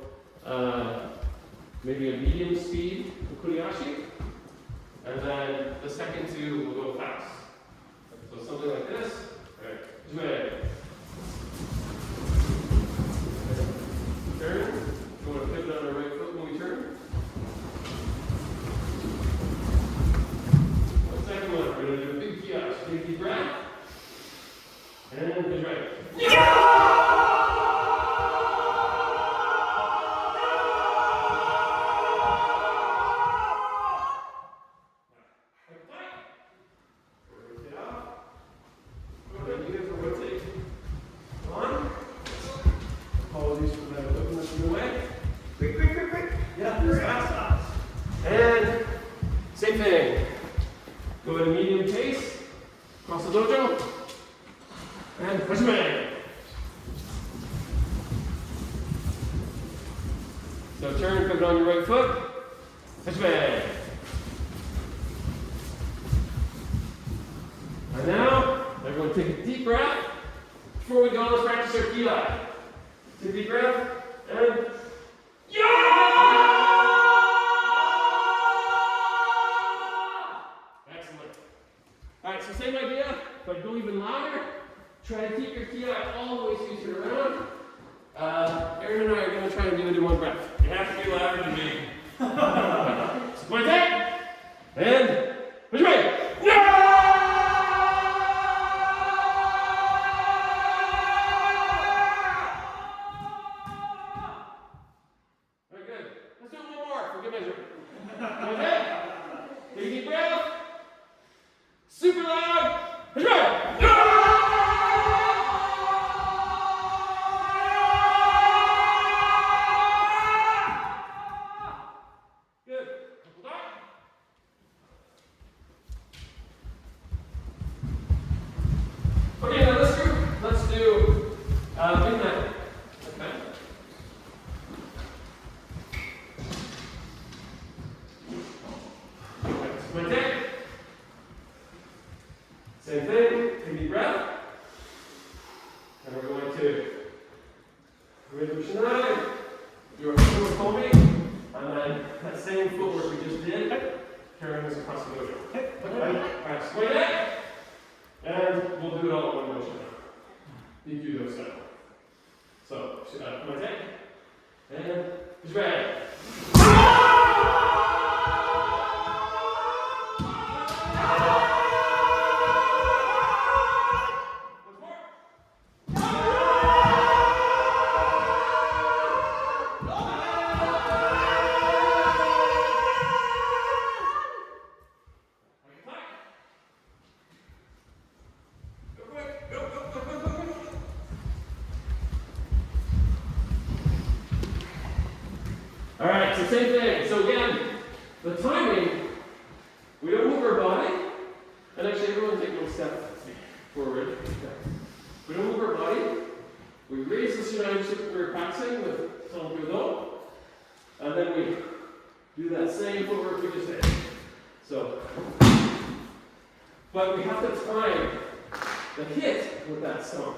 maybe a medium speed Kuriashi. And then the second 2 will go fast. So something like this. Right. Turn. You want to pivot on the right foot when we turn. The second one, we're going to do a big kiash. Take a deep breath. And push right. And same thing. Go at a medium pace, across the dojo, and push man. So turn, pivot on your right foot, push man. And now, everyone take a deep breath. Before we go, let's practice our ki. Take a deep breath, and Alright, so same idea, but go even louder. Try to keep your ki all the way so you turn around. Aaron and I are going to try and do it in one breath. You have to be louder than me. So point that, and push away. Very good. Let's do it one more for good measure. Okay? Take a deep breath. Super loud. Push away. Good. Hold on. Okay, now let's do midnight. Okay. That's my take. Same thing, take a deep breath. And we're going to rhythm Shinai, do our footwork homing, and then that same footwork we just did, carrying us across the dojo. Alright, swing it, and we'll do it all in one motion. DQ style. So, my take, and push back. All right, so same thing. So again, the timing, we don't move our body, and actually everyone take one step forward. Okay. We don't move our body. We raise the shinai just like we were practicing with Tom Gudo, and then we do that same footwork we just did. So, but we have to time the hit with that stomp.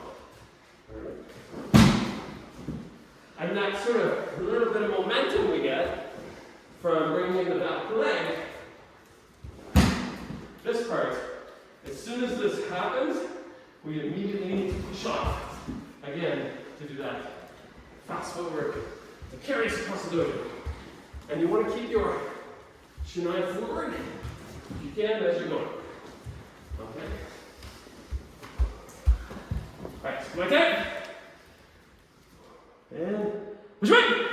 And that sort of little bit of momentum we get from bringing in the back leg, this part, as soon as this happens, we immediately need to push off again to do that fast footwork to carry us across the dojo. And you want to keep your shinai forward if you can as you're going. Okay? Alright, so like that. And push right!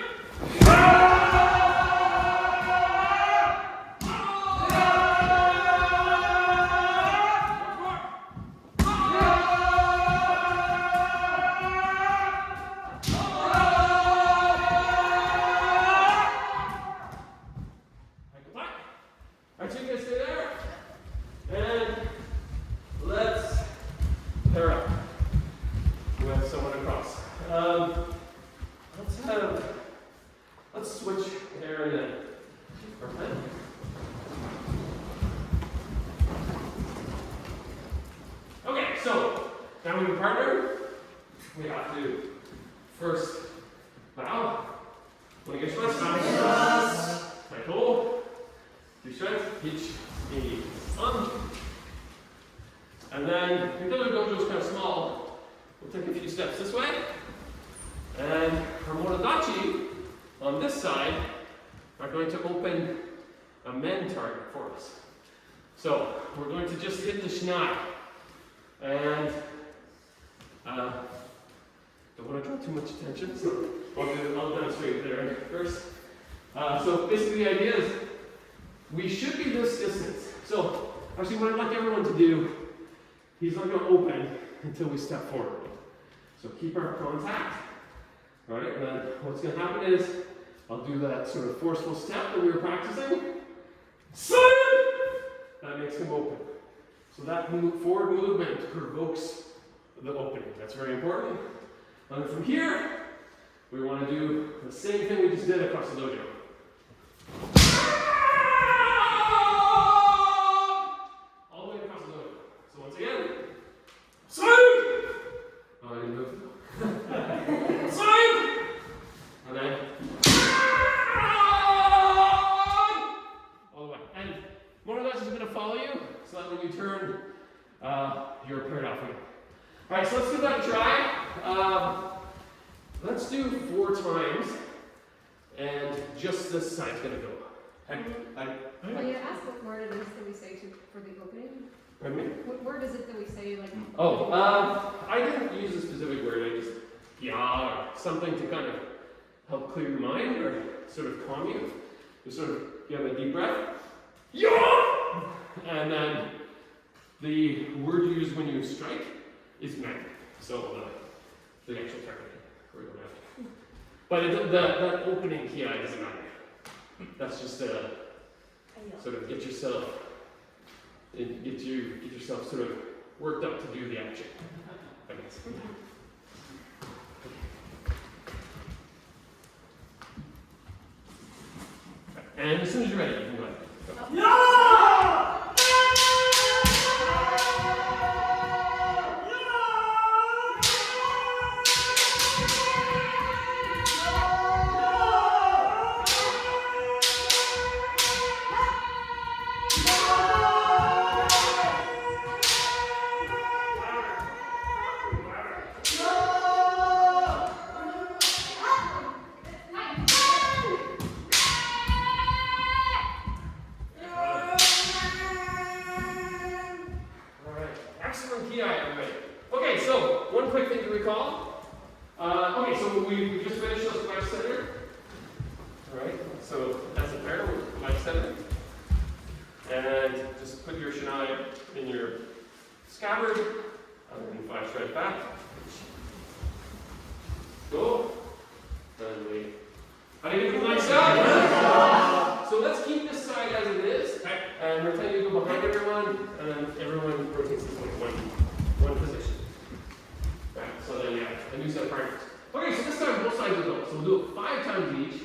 Alright, so you guys stay there. And let's pair up with someone across. Let's switch Aaron and Perfect. Okay, so now we have a partner. We have to first bow. Want to get stretched? Tight hold. Do stretch. Each knee on. And then, because our dojo is kind of small, we'll take a few steps this way. And our monodachi on this side are going to open a men target for us. So we're going to just hit the shinai. And don't want to draw too much attention, so I'll demonstrate there first. So basically the idea is we should be this distance. So actually what I'd like everyone to do, he's not going to open until we step forward. So keep our contact. Right, and then what's going to happen is I'll do that sort of forceful step that we were practicing. That makes him open. So that forward movement provokes the opening. That's very important. And then from here, we want to do the same thing we just did across the dojo. All the way across the dojo. So once again, oh, I didn't move. And then all the way. And monodachi is going to follow you, so that when you turn, you're paired off again. All right, so let's give that a try. Let's do 4 times, and just this side's going to go. Well, you asked what word it is that we say for the opening. Pardon me? What word is it that we say, like? Oh, I didn't use a specific word. I just or something to kind of help clear your mind or sort of calm you. Just sort of you have a deep breath. Yeah! And then the word you use when you strike is man. So the actual technique we're going after. But that opening ki doesn't matter. That's just sort of get yourself sort of worked up to do the action. I guess. And as soon as you're ready, you can go ahead. Okay, so one quick thing to recall. Okay, so we just finished those left center. Alright, so as a pair, we're left center. And just put your shinai in your scabbard. And 5 straight back. Go. And we. How do you do the nice job? partners. Okay, so this time both sides will go. So we'll do it 5 times each,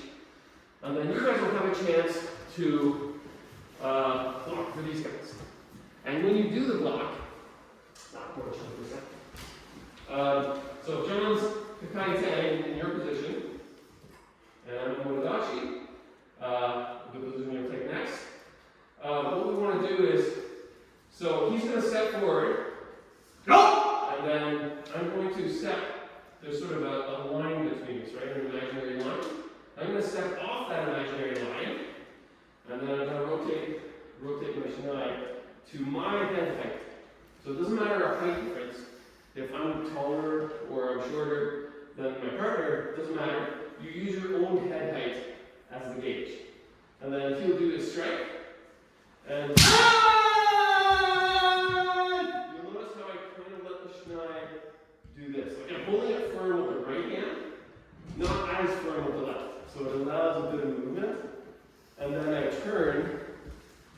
and then you guys will have a chance to block for these guys. And when you do the block, so John's Kakai Tang in your position, and Motodachi, the position you'll take next. What we want to do is, so he's going to step forward, and then I'm going to step, there's sort of a line between us, right, an imaginary line. I'm going to step off that imaginary line, and then I'm going to rotate my shinai to my head height. So it doesn't matter our height difference. If I'm taller or I'm shorter than my partner, it doesn't matter. You use your own head height as the gauge. And then he'll do his strike. And you'll notice how I kind of let the shinai do this. Like I'm holding it firm with the right hand, not as firm with the left. So it allows a bit of movement. And then I turn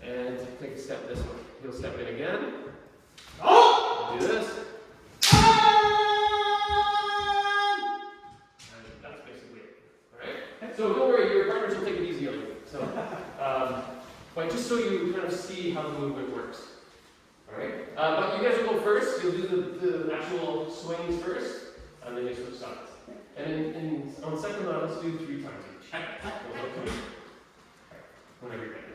and take a step this way. He'll step in again. Do this. And that's basically it. Alright? So don't worry, your partners will take it easy on you. So, but just so you kind of see how the movement works. Alright? But you guys will go first. You'll do the actual swings first, and then you switch sides. And on second round, let's do 3 times each. Whenever you're ready.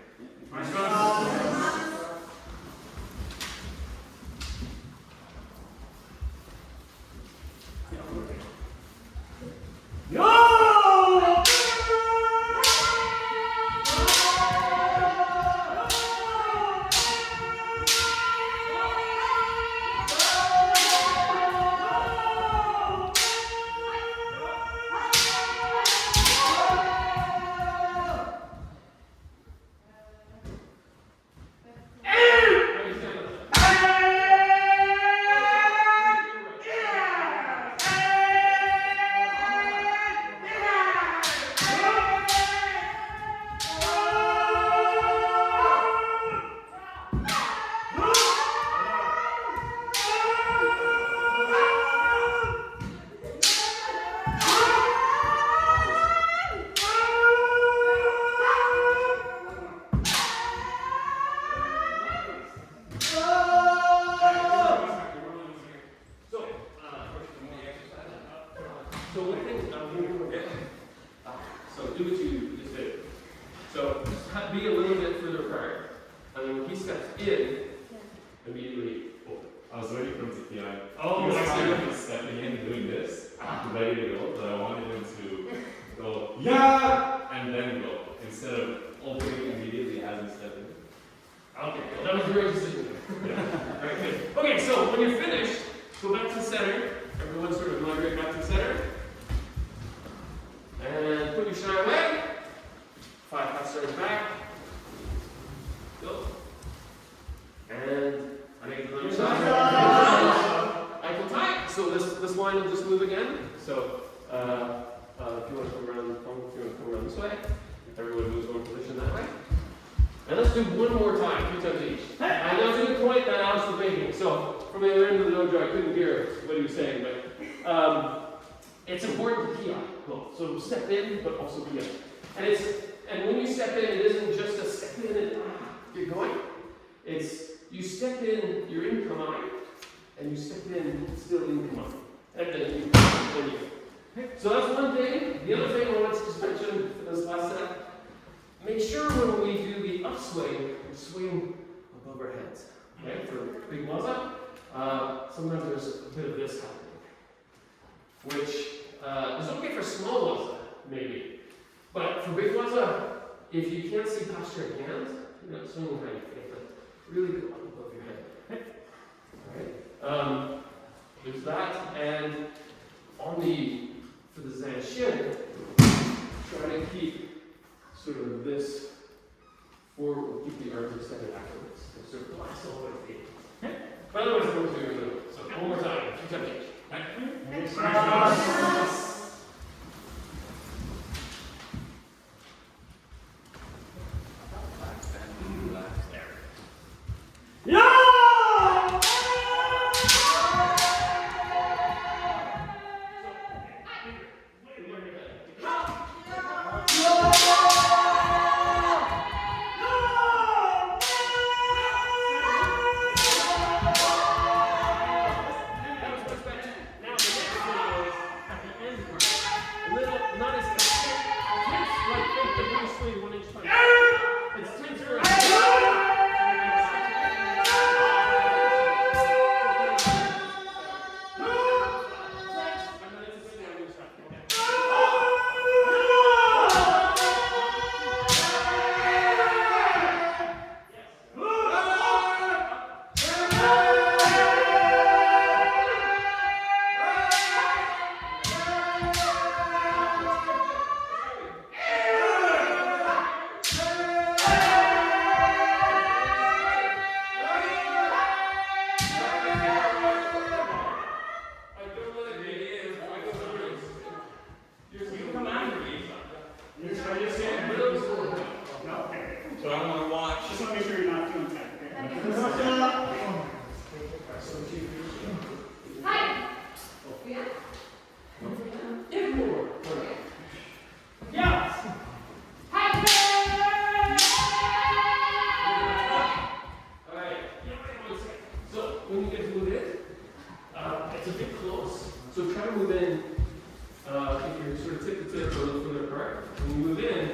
but not as tense like the Bruce Lee 1 inch punch. It's tense for So I want to watch. Just want to make sure you're not doing that, okay? Hi. Yeah? yeah. Hi. All right. So when you get to move in, it's a bit close. So try to move in. If you're sort of tip to tip or a little further apart, when you move in,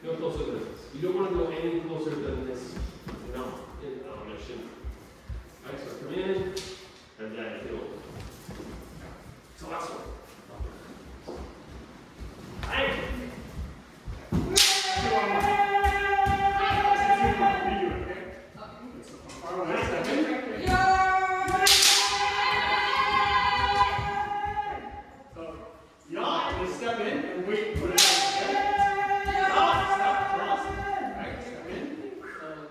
no closer than this. You don't want to go any closer than this. No, no, shouldn't. All right, so come in, and then hit over. So last one. Hi. Y'all just step in and wait for it. Stop, cross. Right, step in.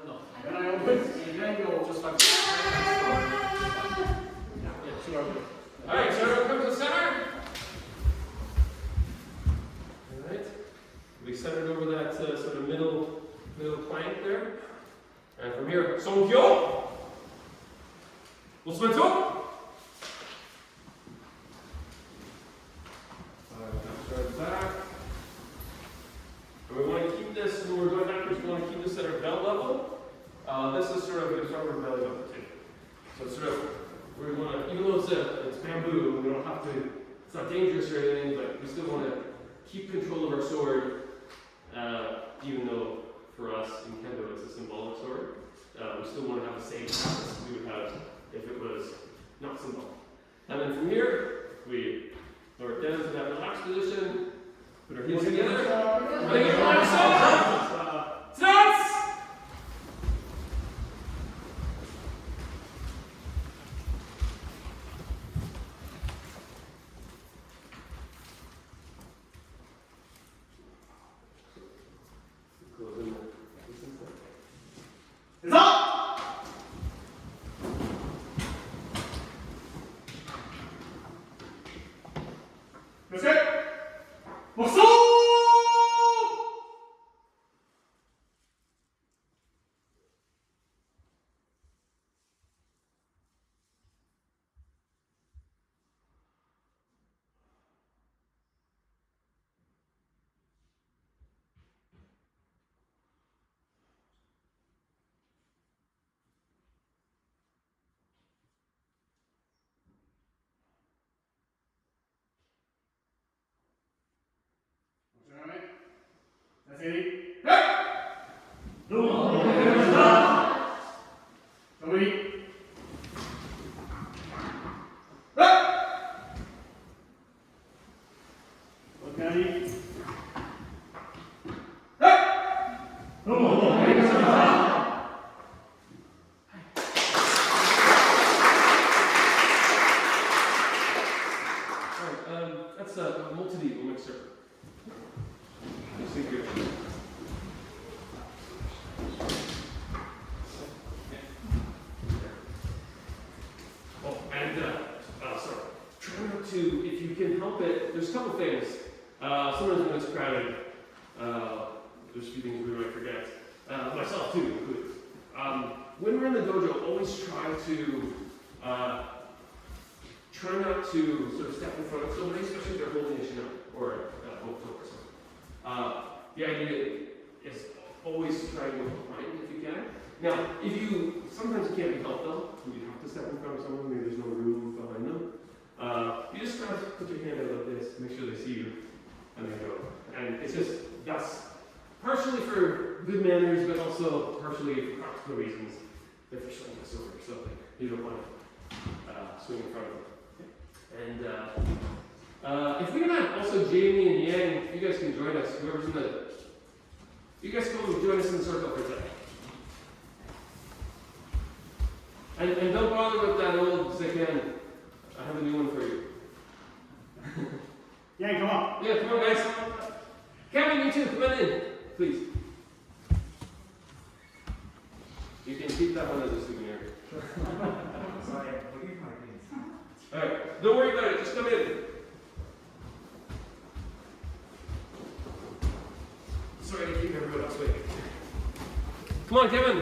No. Then I open, and then go just like All right, so everyone come to the center. All right. We centered over that sort of middle plank there. And from here, Songkyo. Wolfsmanto. Start back. And we want to keep this, when we're going backwards, we want to keep this at our belt level. This is sort of in front of our belly button too. So it's sort of, we want to, even though it's bamboo, we don't have to, it's not dangerous or anything, but we still want to keep control of our sword, even though for us in Kendo it's a symbolic sword. We still want to have the same practice we would have if it was not symbolic. And then from here, we lower it down to that relaxed position, put our heels together. Bring it forward, Stance! It's up! That's it! Muscle! That's it. Hey! Somebody. Look at me. That's a multi-level mixer. Just think here. Oh, and sorry. Try not to, if you can help it. There's a couple things. Sometimes when it's crowded, there's a few things we might forget. Myself too, included. When we're in the dojo, always try not to sort of step in front of somebody, especially if they're holding a shinai or a moto or something. The idea is always try to go behind if you can. Now, sometimes it can't be helped though. You have to step in front of someone, maybe there's no room behind them. You just kind of put your hand out like this, make sure they see you, and then go. partially for good manners, but also partially for practical reasons. If you're swinging this over, so you don't want to swing in front of them. And if we can have also Jamie and Yang, you guys can join us. Whoever's in the, you guys come and join us in the circle for a second. And don't bother with that old Zican. I have a new one for you. Yeah, come on. Yeah, come on, guys. Kevin, you too. Come on in, please. You can keep that one as a souvenir. Sorry, I'm looking for my keys. All right, don't worry about it. Just come in. Sorry to keep everyone else waiting. Come on, Kevin.